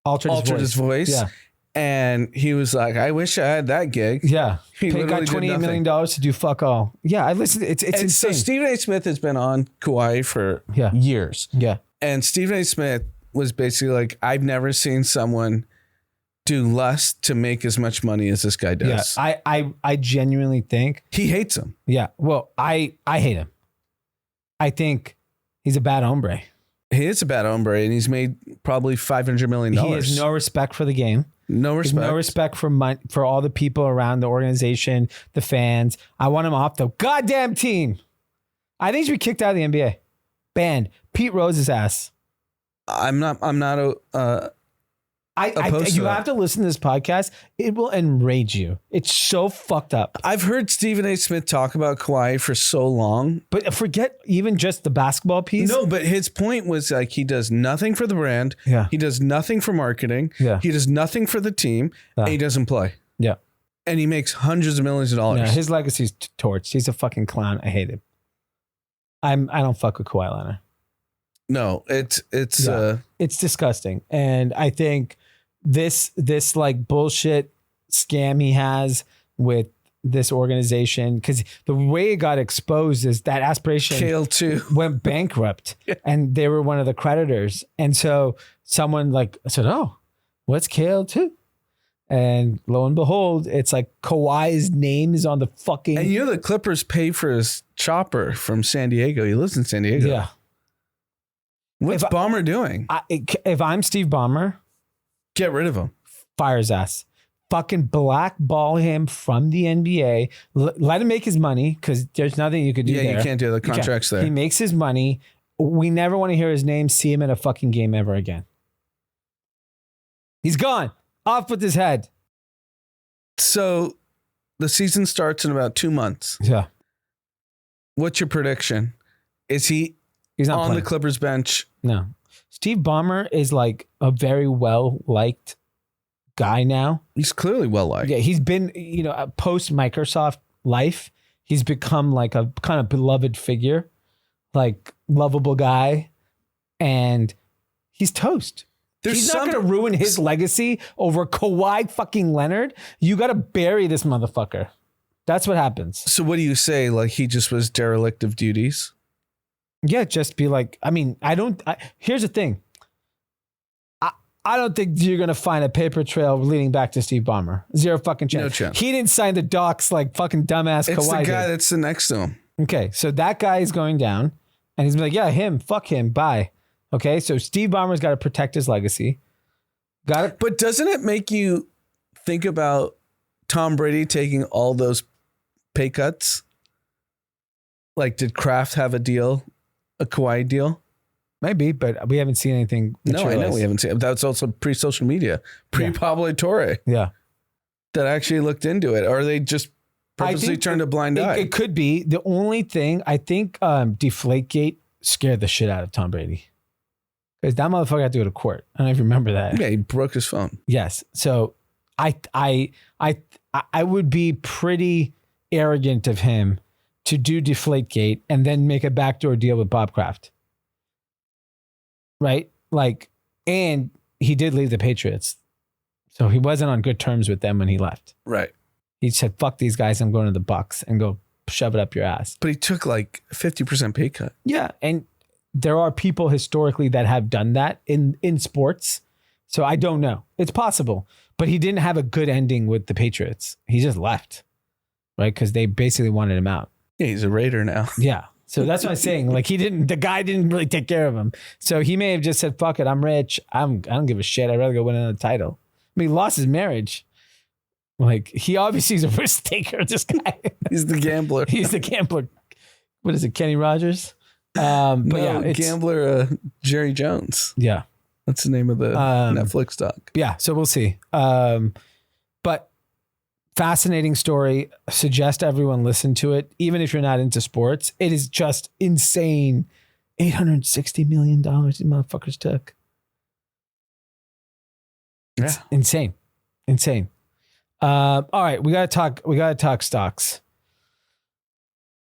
altered his voice. Yeah. And he was like, I wish I had that gig. Yeah. He got $28 million to do fuck all. Yeah. I listened. It's insane. So Stephen A. Smith has been on Kawhi for years. Yeah. And Stephen A. Smith was basically like, I've never seen someone do less to make as much money as this guy does. Yeah. I genuinely think he hates him. Yeah. Well, I hate him. I think he's a bad hombre. He is a bad hombre and he's made probably $500 million. He has no respect for the game. No respect. No respect for all the people around the organization, the fans. I want him off the goddamn team. I think he should be kicked out of the NBA. Banned. Pete Rose's ass. I'm not you have to listen to this podcast. It will enrage you. It's so fucked up. I've heard Stephen A. Smith talk about Kawhi for so long. But forget even just the basketball piece. No, but his point was like he does nothing for the brand. Yeah. He does nothing for marketing. Yeah. He does nothing for the team. And he doesn't play. Yeah. And he makes hundreds of millions of dollars. Yeah, his legacy's torched. He's a fucking clown. I hate him. I don't fuck with Kawhi Leonard. No, it's disgusting. And I think this like bullshit scam he has with this organization, because the way it got exposed is that Aspiration Kale too went bankrupt and they were one of the creditors. And so someone said, oh, what's Kale too? And lo and behold, it's like Kawhi's name is on the fucking... And the Clippers pay for his chopper from San Diego. He lives in San Diego. Yeah. What's Ballmer doing? If I'm Steve Ballmer... Get rid of him. Fire his ass. Fucking blackball him from the NBA. Let him make his money, because there's nothing you could do there. Yeah, you can't do the contracts there. He makes his money. We never want to hear his name, see him in a fucking game ever again. He's gone. Off with his head. So the season starts in about 2 months. Yeah. What's your prediction? Is he's not on the Clippers bench? No. Steve Ballmer is like a very well-liked guy now. He's clearly well-liked. Yeah, he's been, post-Microsoft life, he's become like a kind of beloved figure, like lovable guy, and he's toast. He's not going to ruin his legacy over Kawhi fucking Leonard. You got to bury this motherfucker. That's what happens. So what do you say? Like he just was derelict of duties? Yeah, just be like, I mean, here's the thing. I don't think you're going to find a paper trail leading back to Steve Ballmer. Zero fucking chance. No chance. He didn't sign the docs like fucking dumbass Kawhi. It's the guy did. that's the next to him. Okay, so that guy is going down and he's like, yeah, him, fuck him, bye. Okay, so Steve Ballmer's got to protect his legacy. But doesn't it make you think about Tom Brady taking all those pay cuts? Like, did Kraft have a Kawhi deal? Maybe, but we haven't seen anything. No, I know we haven't seen it. That's also pre-social media, pre-Pablo Torre. Yeah. That actually looked into it. Or are they just purposely turned a blind eye? It could be. The only thing, I think Deflategate scared the shit out of Tom Brady. Because that motherfucker had to go to court. I don't know if you remember that. Yeah, he broke his phone. Yes. So I would be pretty arrogant of him to do Deflategate and then make a backdoor deal with Bob Kraft. Right? Like, and he did leave the Patriots. So he wasn't on good terms with them when he left. Right. He said, fuck these guys, I'm going to the Bucks and go shove it up your ass. But he took like 50% pay cut. Yeah. And there are people historically that have done that in sports. So I don't know. It's possible. But he didn't have a good ending with the Patriots. He just left. Right? Because they basically wanted him out. Yeah, he's a Raider now. Yeah. So that's what I'm saying. Like the guy didn't really take care of him. So he may have just said, fuck it, I'm rich. I don't give a shit. I'd rather go win another title. I mean, he lost his marriage. Like he obviously is a risk taker, this guy. He's the gambler. He's the gambler. What is it, Kenny Rogers? But no, yeah, gambler Jerry Jones. Yeah. That's the name of the Netflix doc. Yeah, so we'll see. But fascinating story. Suggest everyone listen to it, even if you're not into sports. It is just insane. $860 million these motherfuckers took. It's insane. All right, we gotta talk stocks.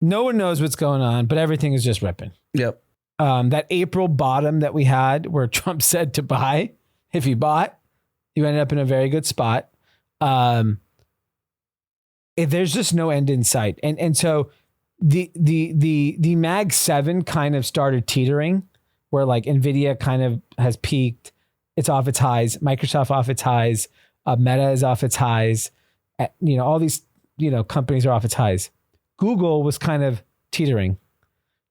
No one knows what's going on, but everything is just ripping. Yep. That April bottom that we had where Trump said to buy, if you bought, you ended up in a very good spot. There's just no end in sight. And so the Mag 7 kind of started teetering where like Nvidia kind of has peaked. It's off its highs. Microsoft off its highs. Meta is off its highs. All these, companies are off its highs. Google was kind of teetering,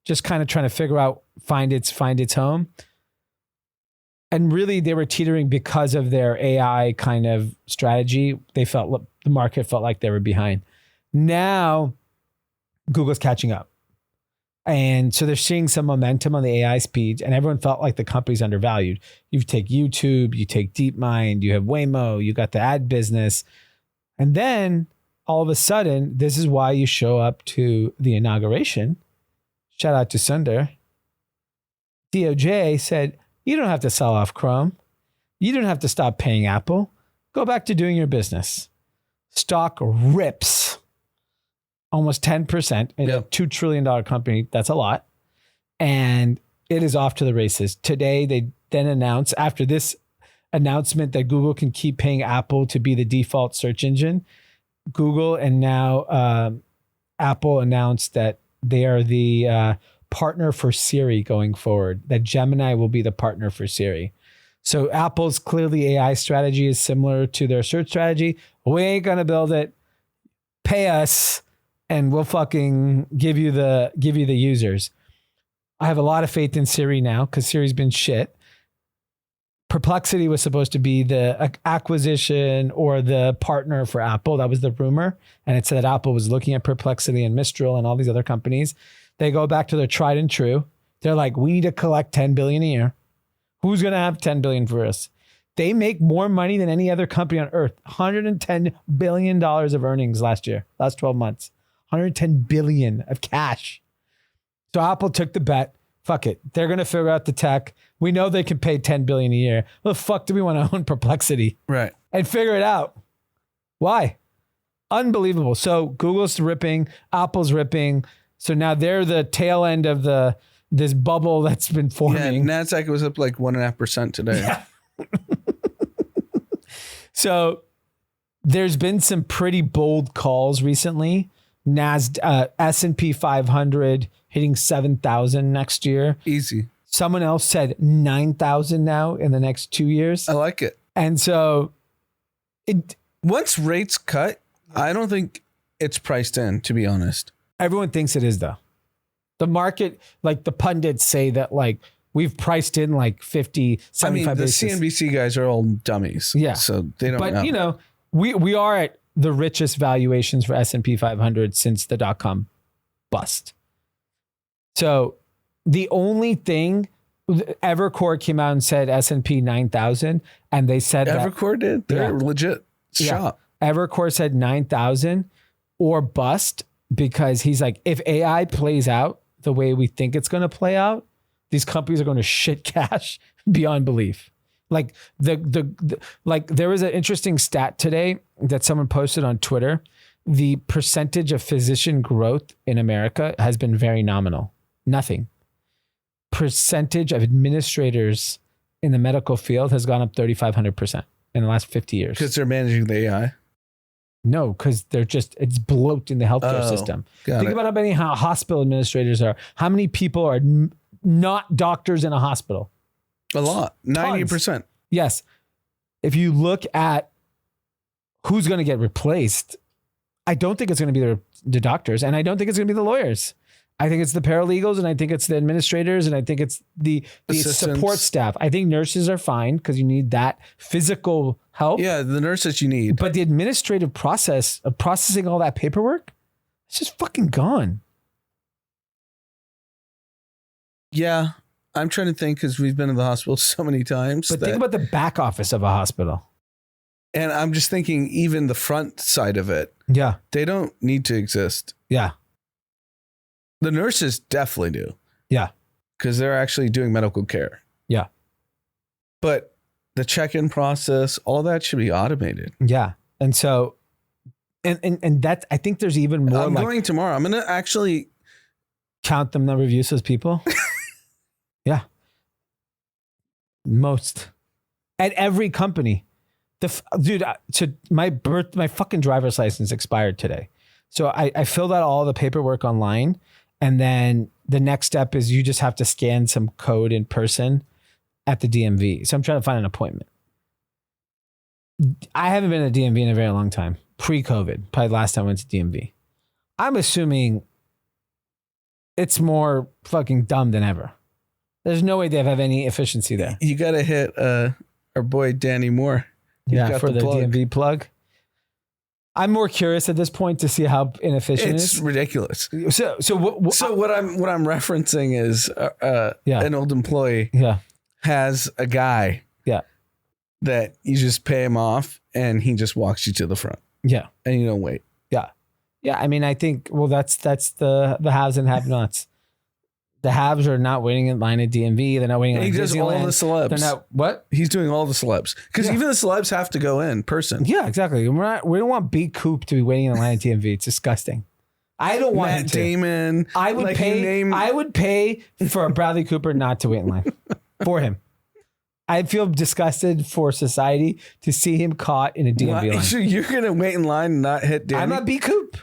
just kind of trying to figure out, find its home. And really they were teetering because of their AI kind of strategy. The market felt like they were behind. Now Google's catching up. And so they're seeing some momentum on the AI speed, and everyone felt like the company's undervalued. You take YouTube, you take DeepMind, you have Waymo, you got the ad business. And then all of a sudden, this is why you show up to the inauguration. Shout out to Sundar. DOJ said, you don't have to sell off Chrome. You don't have to stop paying Apple. Go back to doing your business. Stock rips. Almost 10% in a $2 trillion company. That's a lot. And it is off to the races. Today, they then announced, after this announcement that Google can keep paying Apple to be the default search engine, Google and now Apple announced that they are the partner for Siri going forward, that Gemini will be the partner for Siri. So Apple's clearly AI strategy is similar to their search strategy. We ain't going to build it. Pay us. And we'll fucking give you the users. I have a lot of faith in Siri now because Siri's been shit. Perplexity was supposed to be the acquisition or the partner for Apple. That was the rumor. And it said that Apple was looking at Perplexity and Mistral and all these other companies. They go back to their tried and true. They're like, we need to collect $10 billion a year. Who's going to have $10 billion for us? They make more money than any other company on earth. $110 billion of earnings last 12 months. 110 billion of cash. So Apple took the bet. Fuck it. They're going to figure out the tech. We know they can pay 10 billion a year. Well, the fuck do we want to own Perplexity? Right. And figure it out. Why? Unbelievable. So Google's ripping, Apple's ripping. So now they're the tail end of this bubble that's been forming. Yeah, NASDAQ was up like 1.5% today. So there's been some pretty bold calls recently. S&P 500 hitting 7,000 next year. Easy. Someone else said 9,000 now in the next 2 years. I like it. And so once rates cut, I don't think it's priced in, to be honest. Everyone thinks it is, though. The market, like the pundits say that like we've priced in like 50, 75 basis. The CNBC guys are all dummies. Yeah. So they don't know. But, you know, we are at the richest valuations for S&P 500 since the dot-com bust. So the only thing, Evercore came out and said S&P 9,000, and they said Evercore did? They're legit shop. Evercore said 9,000 or bust, because he's like, if AI plays out the way we think it's going to play out, these companies are going to shit cash beyond belief. Like like there was an interesting stat today that someone posted on Twitter. The percentage of physician growth in America has been very nominal. Nothing. Percentage of administrators in the medical field has gone up 3,500% in the last 50 years. Because they're managing the AI. No, because it's bloating the healthcare system. Think about how many hospital administrators are. How many people are not doctors in a hospital? A lot. 90%. Yes. If you look at who's going to get replaced, I don't think it's going to be the doctors, and I don't think it's going to be the lawyers. I think it's the paralegals, and I think it's the administrators, and I think it's the support staff. I think nurses are fine because you need that physical help. Yeah, the nurses you need. But the administrative process of processing all that paperwork, it's just fucking gone. Yeah. I'm trying to think because we've been in the hospital so many times. But think about the back office of a hospital. And I'm just thinking even the front side of it. Yeah. They don't need to exist. Yeah. The nurses definitely do. Yeah. Because they're actually doing medical care. Yeah. But the check-in process, all that should be automated. Yeah. And so, and that, I think there's even more. I'm going tomorrow. I'm going to actually count the number of useless people. Yeah. Most. At every company. Dude, so my fucking driver's license expired today. So I filled out all the paperwork online. And then the next step is you just have to scan some code in person at the DMV. So I'm trying to find an appointment. I haven't been at DMV in a very long time. Pre-COVID, probably last time I went to DMV. I'm assuming it's more fucking dumb than ever. There's no way they have any efficiency there. You got to hit our boy Danny Moore. For the DMV plug. I'm more curious at this point to see how inefficient it is. It's ridiculous. So what I'm referencing is an old employee has a guy that you just pay him off and he just walks you to the front. Yeah. And you don't wait. Yeah. Yeah. I mean, I think, that's the haves and have-nots. The haves are not waiting in line at DMV. They're not waiting in line at Disneyland. He does all the celebs. They're not, what? He's doing all the celebs. Because even the celebs have to go in person. Yeah, exactly. We don't want B. Coop to be waiting in line at DMV. It's disgusting. I don't want Matt Damon. I would pay for Bradley Cooper not to wait in line for him. I feel disgusted for society to see him caught in a DMV line. So you're going to wait in line and not hit Danny? I'm not B. Coop.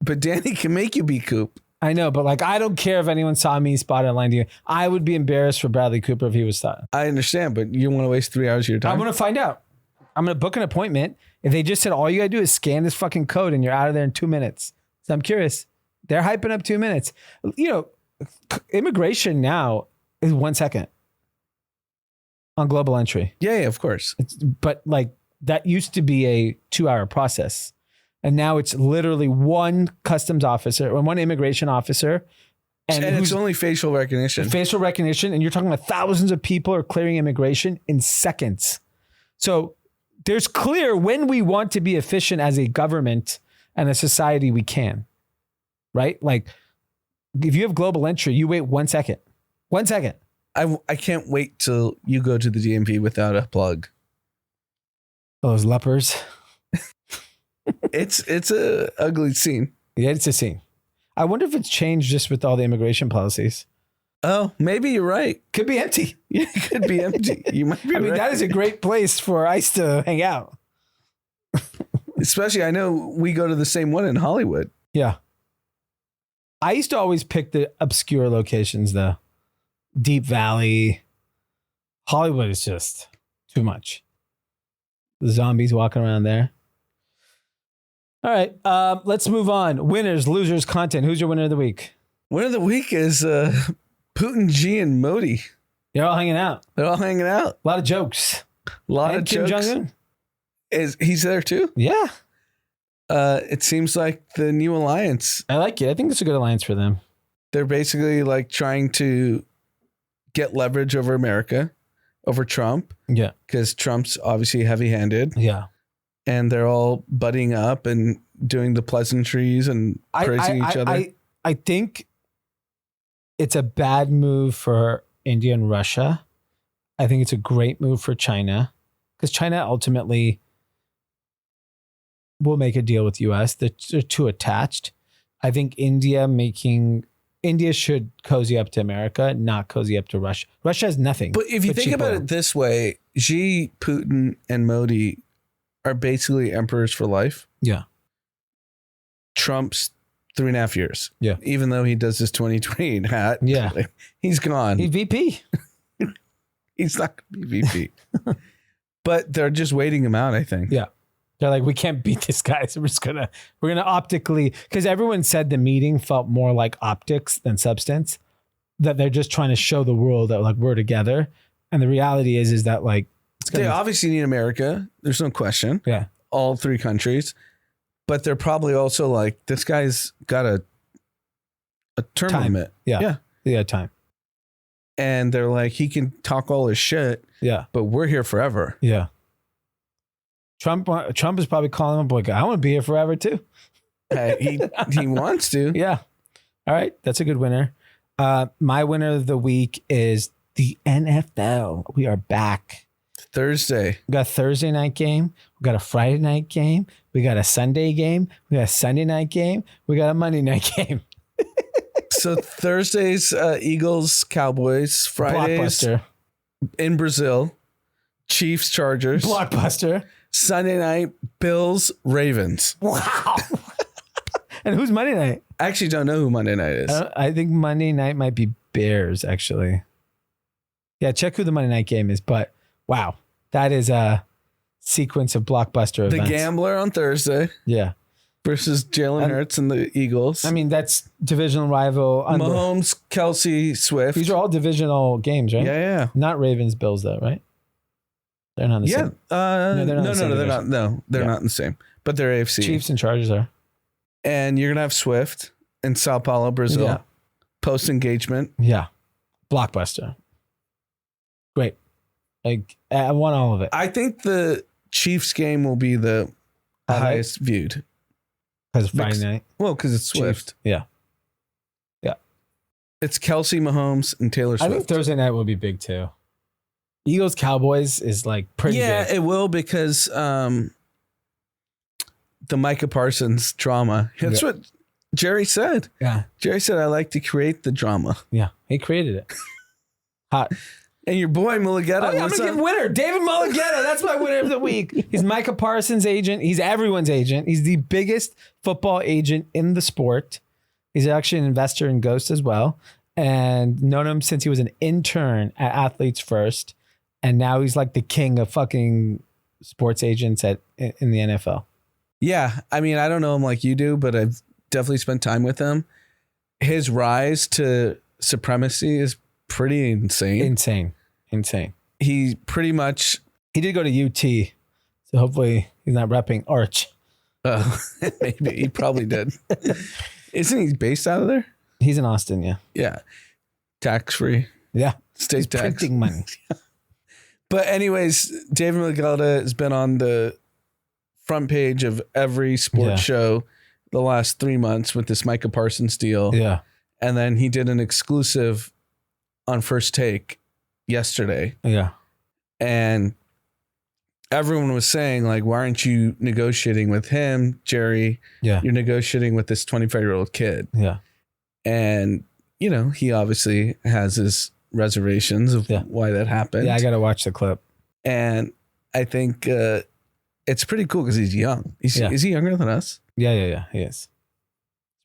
But Danny can make you B. Coop. I know, but I don't care if anyone saw me spotted in line. I would be embarrassed for Bradley Cooper if he was spotted. I understand, but you want to waste 3 hours of your time? I'm going to find out. I'm going to book an appointment. If they just said, all you got to do is scan this fucking code and you're out of there in 2 minutes. So I'm curious. They're hyping up 2 minutes. Immigration now is 1 second on global entry. Yeah, of course. But that used to be a 2-hour process. And now it's literally one customs officer or one immigration officer. And it's only facial recognition. Facial recognition. And you're talking about thousands of people are clearing immigration in seconds. So there's clear when we want to be efficient as a government and a society, we can. Right? If you have global entry, you wait 1 second. 1 second. I can't wait till you go to the DMV without a plug. Those lepers. It's a ugly scene. Yeah, it's a scene. I wonder if it's changed just with all the immigration policies. Oh, maybe you're right. Could be empty. Yeah, it could be empty. You might be I mean, right. that is a great place for ICE to hang out. Especially, I know we go to the same one in Hollywood. Yeah. I used to always pick the obscure locations, though. Deep Valley. Hollywood is just too much. The zombies walking around there. All right. Let's move on. Winners, losers, content. Who's your winner of the week? Winner of the week is Putin, G, and Modi. They're all hanging out. They're all hanging out. A lot of jokes. A lot of Kim jokes. Jong-un? He's there too? Yeah. It seems like the new alliance. I like it. I think it's a good alliance for them. They're basically like trying to get leverage over America, over Trump. Yeah. Because Trump's obviously heavy-handed. Yeah. And they're all buddying up and doing the pleasantries and praising each other. I think it's a bad move for India and Russia. I think it's a great move for China because China ultimately will make a deal with the US. They're too attached. I think India should cozy up to America, not cozy up to Russia. Russia has nothing. But if you think about it this way, Xi, Putin, and Modi are basically emperors for life. Yeah. Trump's 3.5 years. Yeah. Even though he does his 2020 hat. Yeah. He's gone. He's VP. He's not going to be VP. But they're just waiting him out, I think. Yeah. They're like, we can't beat this guy. So we're going to optically, because everyone said the meeting felt more like optics than substance, that they're just trying to show the world that like we're together. And the reality is that like, they obviously need America. There's no question. Yeah. All three countries. But they're probably also like, this guy's got a term limit. Yeah. Yeah. Time. And they're like, he can talk all his shit. Yeah. But we're here forever. Yeah. Trump is probably calling him like, I want to be here forever too. He wants to. Yeah. All right. That's a good winner. My winner of the week is the NFL. We are back. Thursday. We got a Thursday night game. We got a Friday night game. We got a Sunday game. We got a Sunday night game. We got a Monday night game. So Thursdays, Eagles, Cowboys. Fridays, Blockbuster. In Brazil, Chiefs, Chargers. Blockbuster. Sunday night, Bills, Ravens. Wow. And who's Monday night? I actually don't know who Monday night is. I think Monday night might be Bears, actually. Yeah, check who the Monday night game is. But wow, that is a sequence of blockbuster events. The Gambler on Thursday. Yeah. Versus Jalen Hurts and the Eagles. I mean, that's divisional rival. Mahomes, Kelsey, Swift. These are all divisional games, right? Yeah. Not Ravens, Bills, though, right? They're not the same. No, they're not. No, they're not in the same. But they're AFC. Chiefs and Chargers are. And you're gonna have Swift in Sao Paulo, Brazil. Yeah. Post engagement. Yeah. Blockbuster. Great. I want all of it. I think the Chiefs game will be the highest viewed. Because Friday night. Well, because it's Swift. Chiefs. Yeah. Yeah. It's Kelsey, Mahomes, and Taylor Swift. I think Thursday night will be big too. Eagles Cowboys is like pretty big. Yeah, it will because the Micah Parsons drama. That's what Jerry said. Yeah. Jerry said, I like to create the drama. Yeah. He created it. Hot. And your boy Mulugeta. I'm going to give winner. David Mulugeta. That's my winner of the week. He's Micah Parsons' agent. He's everyone's agent. He's the biggest football agent in the sport. He's actually an investor in Ghost as well. And known him since he was an intern at Athletes First. And now he's like the king of fucking sports agents in the NFL. Yeah. I mean, I don't know him like you do, but I've definitely spent time with him. His rise to supremacy is pretty insane. Insane. He pretty much... He did go to UT. So hopefully he's not repping Arch. Maybe. He probably did. Isn't he based out of there? He's in Austin, yeah. Yeah. Tax-free. Yeah. State tax. Printing money. But anyways, David Mulugeta has been on the front page of every sports show the last 3 months with this Micah Parsons deal. Yeah. And then he did an exclusive on First Take yesterday. Yeah. And everyone was saying, like, why aren't you negotiating with him, Jerry? Yeah. You're negotiating with this 25-year-old kid. Yeah. And he obviously has his reservations of why that happened. Yeah, I got to watch the clip. And I think it's pretty cool because he's young. Is he younger than us? Yeah. He is.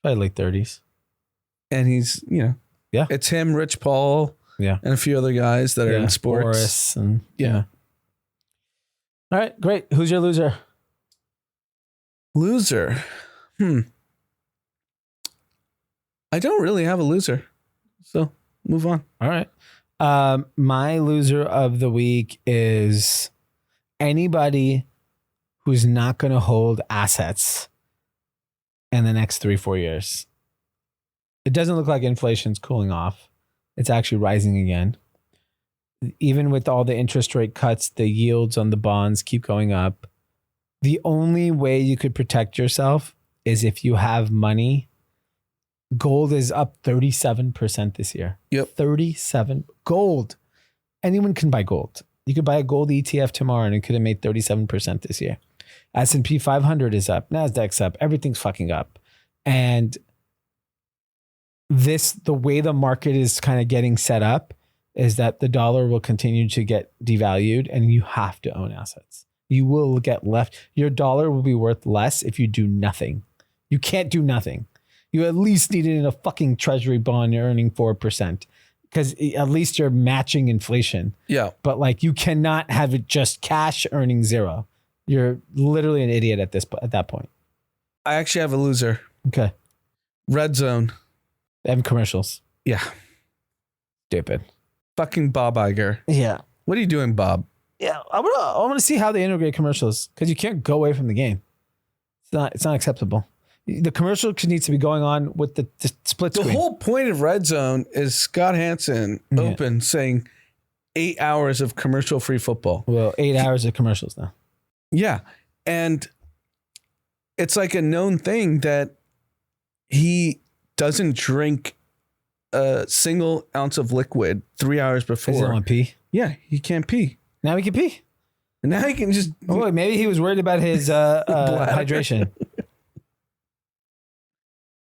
Probably late 30s. And he's, it's him, Rich Paul, and a few other guys that are in sports. Boris and All right, great. Who's your loser? Loser. I don't really have a loser. So move on. All right. My loser of the week is anybody who's not going to hold assets in the next 3-4 years. It doesn't look like inflation's cooling off. It's actually rising again. Even with all the interest rate cuts, the yields on the bonds keep going up. The only way you could protect yourself is if you have money. Gold is up 37% this year. Yep. 37. Gold. Anyone can buy gold. You could buy a gold ETF tomorrow and it could have made 37% this year. S&P 500 is up. NASDAQ's up. Everything's fucking up. And the way the market is kind of getting set up is that the dollar will continue to get devalued and you have to own assets. You will get left. Your dollar will be worth less if you do nothing. You can't do nothing. You at least need it in a fucking treasury bond earning 4% because at least you're matching inflation. Yeah. But you cannot have it just cash earning 0. You're literally an idiot at that point. I actually have a loser. Okay. Red Zone. They have commercials. Yeah. Stupid. Fucking Bob Iger. Yeah. What are you doing, Bob? Yeah. I want to see how they integrate commercials because you can't go away from the game. It's not acceptable. The commercial needs to be going on with the split screen. The whole point of Red Zone is Scott Hansen open saying 8 hours of commercial-free football. Well, 8 hours of commercials now. Yeah. And it's like a known thing that he doesn't drink a single ounce of liquid 3 hours before. Does he want to pee? Yeah, he can't pee. Now he can pee. And now he can just... Oh, maybe he was worried about his hydration.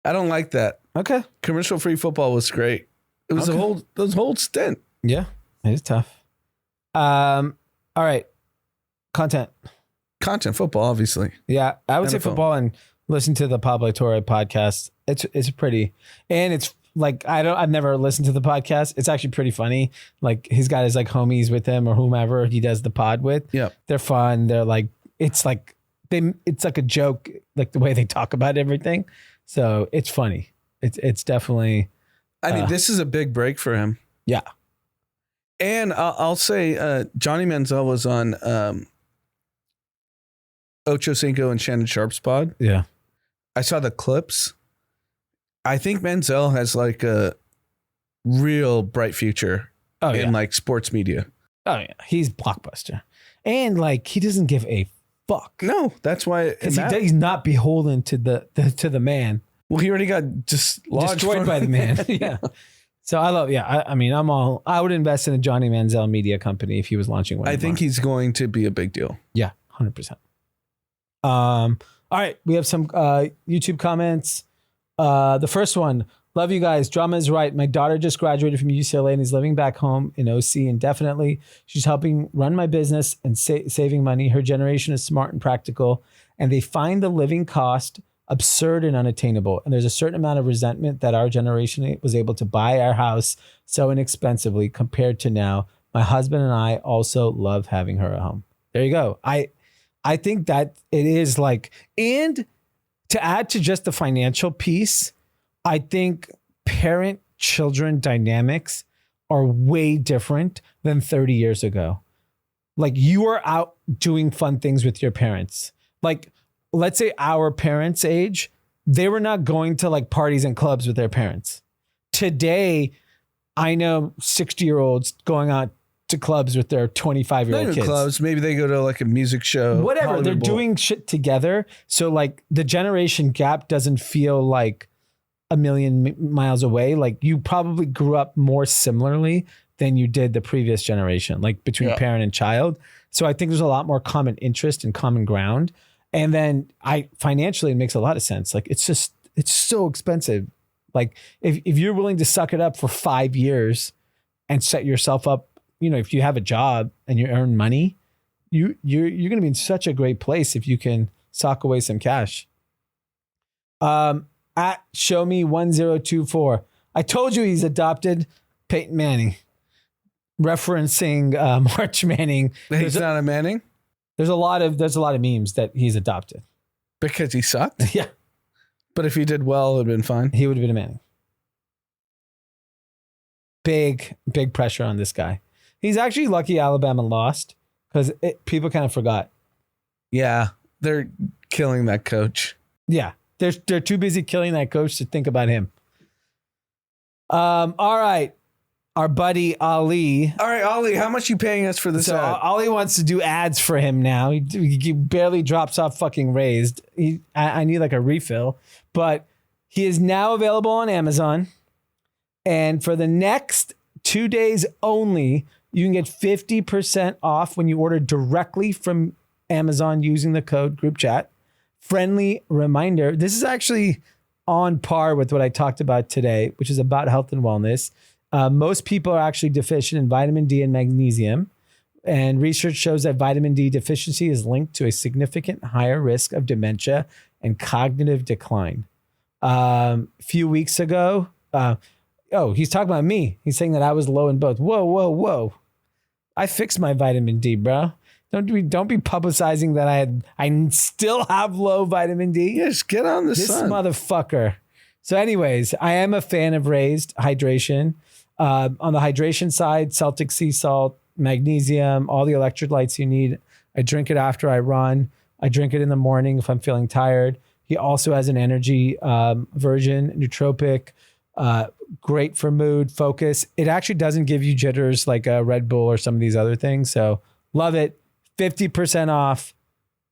I don't like that. Okay. Commercial-free football was great. It was the whole stint. Yeah, it is tough. All right. Content Football, obviously. Yeah, I would say NFL. football and listen to the Pablo Torre podcast. It's pretty, and it's I've never listened to the podcast. It's actually pretty funny. He's got his homies with him or whomever he does the pod with. Yeah, they're fun. They're it's like a joke, the way they talk about everything. So it's funny. It's definitely. I mean, this is a big break for him. Yeah, and I'll say Johnny Manziel was on Ocho Cinco and Shannon Sharp's pod. Yeah, I saw the clips. I think Manziel has a real bright future in sports media. Oh yeah, he's blockbuster, and he doesn't give a fuck. No, that's why he's not beholden to the man. Well, he already got destroyed by the man. Yeah. So I love. Yeah, I would invest in a Johnny Manziel media company if he was launching one. I think he's going to be a big deal. Yeah, 100%. All right, we have some YouTube comments. The first one, love you guys. Drama is right. My daughter just graduated from UCLA and is living back home in OC indefinitely. She's helping run my business and saving money. Her generation is smart and practical, and they find the living cost absurd and unattainable. And there's a certain amount of resentment that our generation was able to buy our house so inexpensively compared to now. My husband and I also love having her at home. There you go. I think that it is and to add to just the financial piece, I think parent-children dynamics are way different than 30 years ago. You are out doing fun things with your parents. Let's say our parents' age, they were not going to parties and clubs with their parents. Today, I know 60-year-olds going out to clubs with their 25-year-old kids. Clubs, maybe they go to a music show. Whatever, Hollywood they're Bowl. doing shit together. So the generation gap doesn't feel like a million miles away. You probably grew up more similarly than you did the previous generation, between parent and child. So I think there's a lot more common interest and common ground. And then financially, it makes a lot of sense. It's so expensive. Like if you're willing to suck it up for 5 years and set yourself up, if you have a job and you earn money, you're going to be in such a great place if you can sock away some cash. At show me 1024. I told you he's adopted Peyton Manning, referencing March Manning. He's not a Manning? There's a lot of memes that he's adopted. Because he sucked? Yeah. But if he did well, it would have been fine. He would have been a Manning. Big pressure on this guy. He's actually lucky Alabama lost because people kind of forgot. Yeah. They're killing that coach. Yeah. They're too busy killing that coach to think about him. All right. Our buddy Ali. All right, Ali, how much you paying us for this ad? Ali wants to do ads for him now. He barely drops off fucking raised. I need like a refill. But he is now available on Amazon. And for the next 2 days only, you can get 50% off when you order directly from Amazon using the code group chat. Friendly reminder, this is actually on par with what I talked about today, which is about health and wellness. Most people are actually deficient in vitamin D and magnesium. And research shows that vitamin D deficiency is linked to a significant higher risk of dementia and cognitive decline. A few weeks ago, he's talking about me. He's saying that I was low in both. Whoa. I fixed my vitamin D, bro. Don't be publicizing that I still have low vitamin D. Yes, get on the This sun. motherfucker. So anyways, I am a fan of raised hydration. On the hydration side, Celtic sea salt, magnesium, all the electrolytes you need. I drink it after I run. I drink it in the morning if I'm feeling tired. He also has an energy version, nootropic, great for mood, focus. It actually doesn't give you jitters like a Red Bull or some of these other things. So love it. 50% off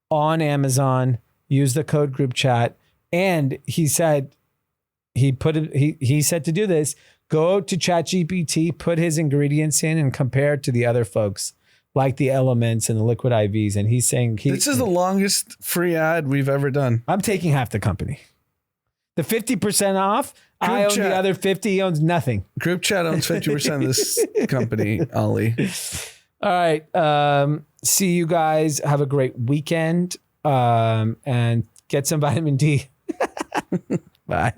on Amazon. Use the code group chat. And he said, he said to do this, go to ChatGPT, put his ingredients in and compare it to the other folks like the Elements and the Liquid IVs. And he's saying this is the longest free ad we've ever done. I'm taking half the company. The 50% off, I own the other 50. He owns nothing. Group chat owns 50% of this company, Ali. All right. See you guys. Have a great weekend and get some vitamin D. Bye.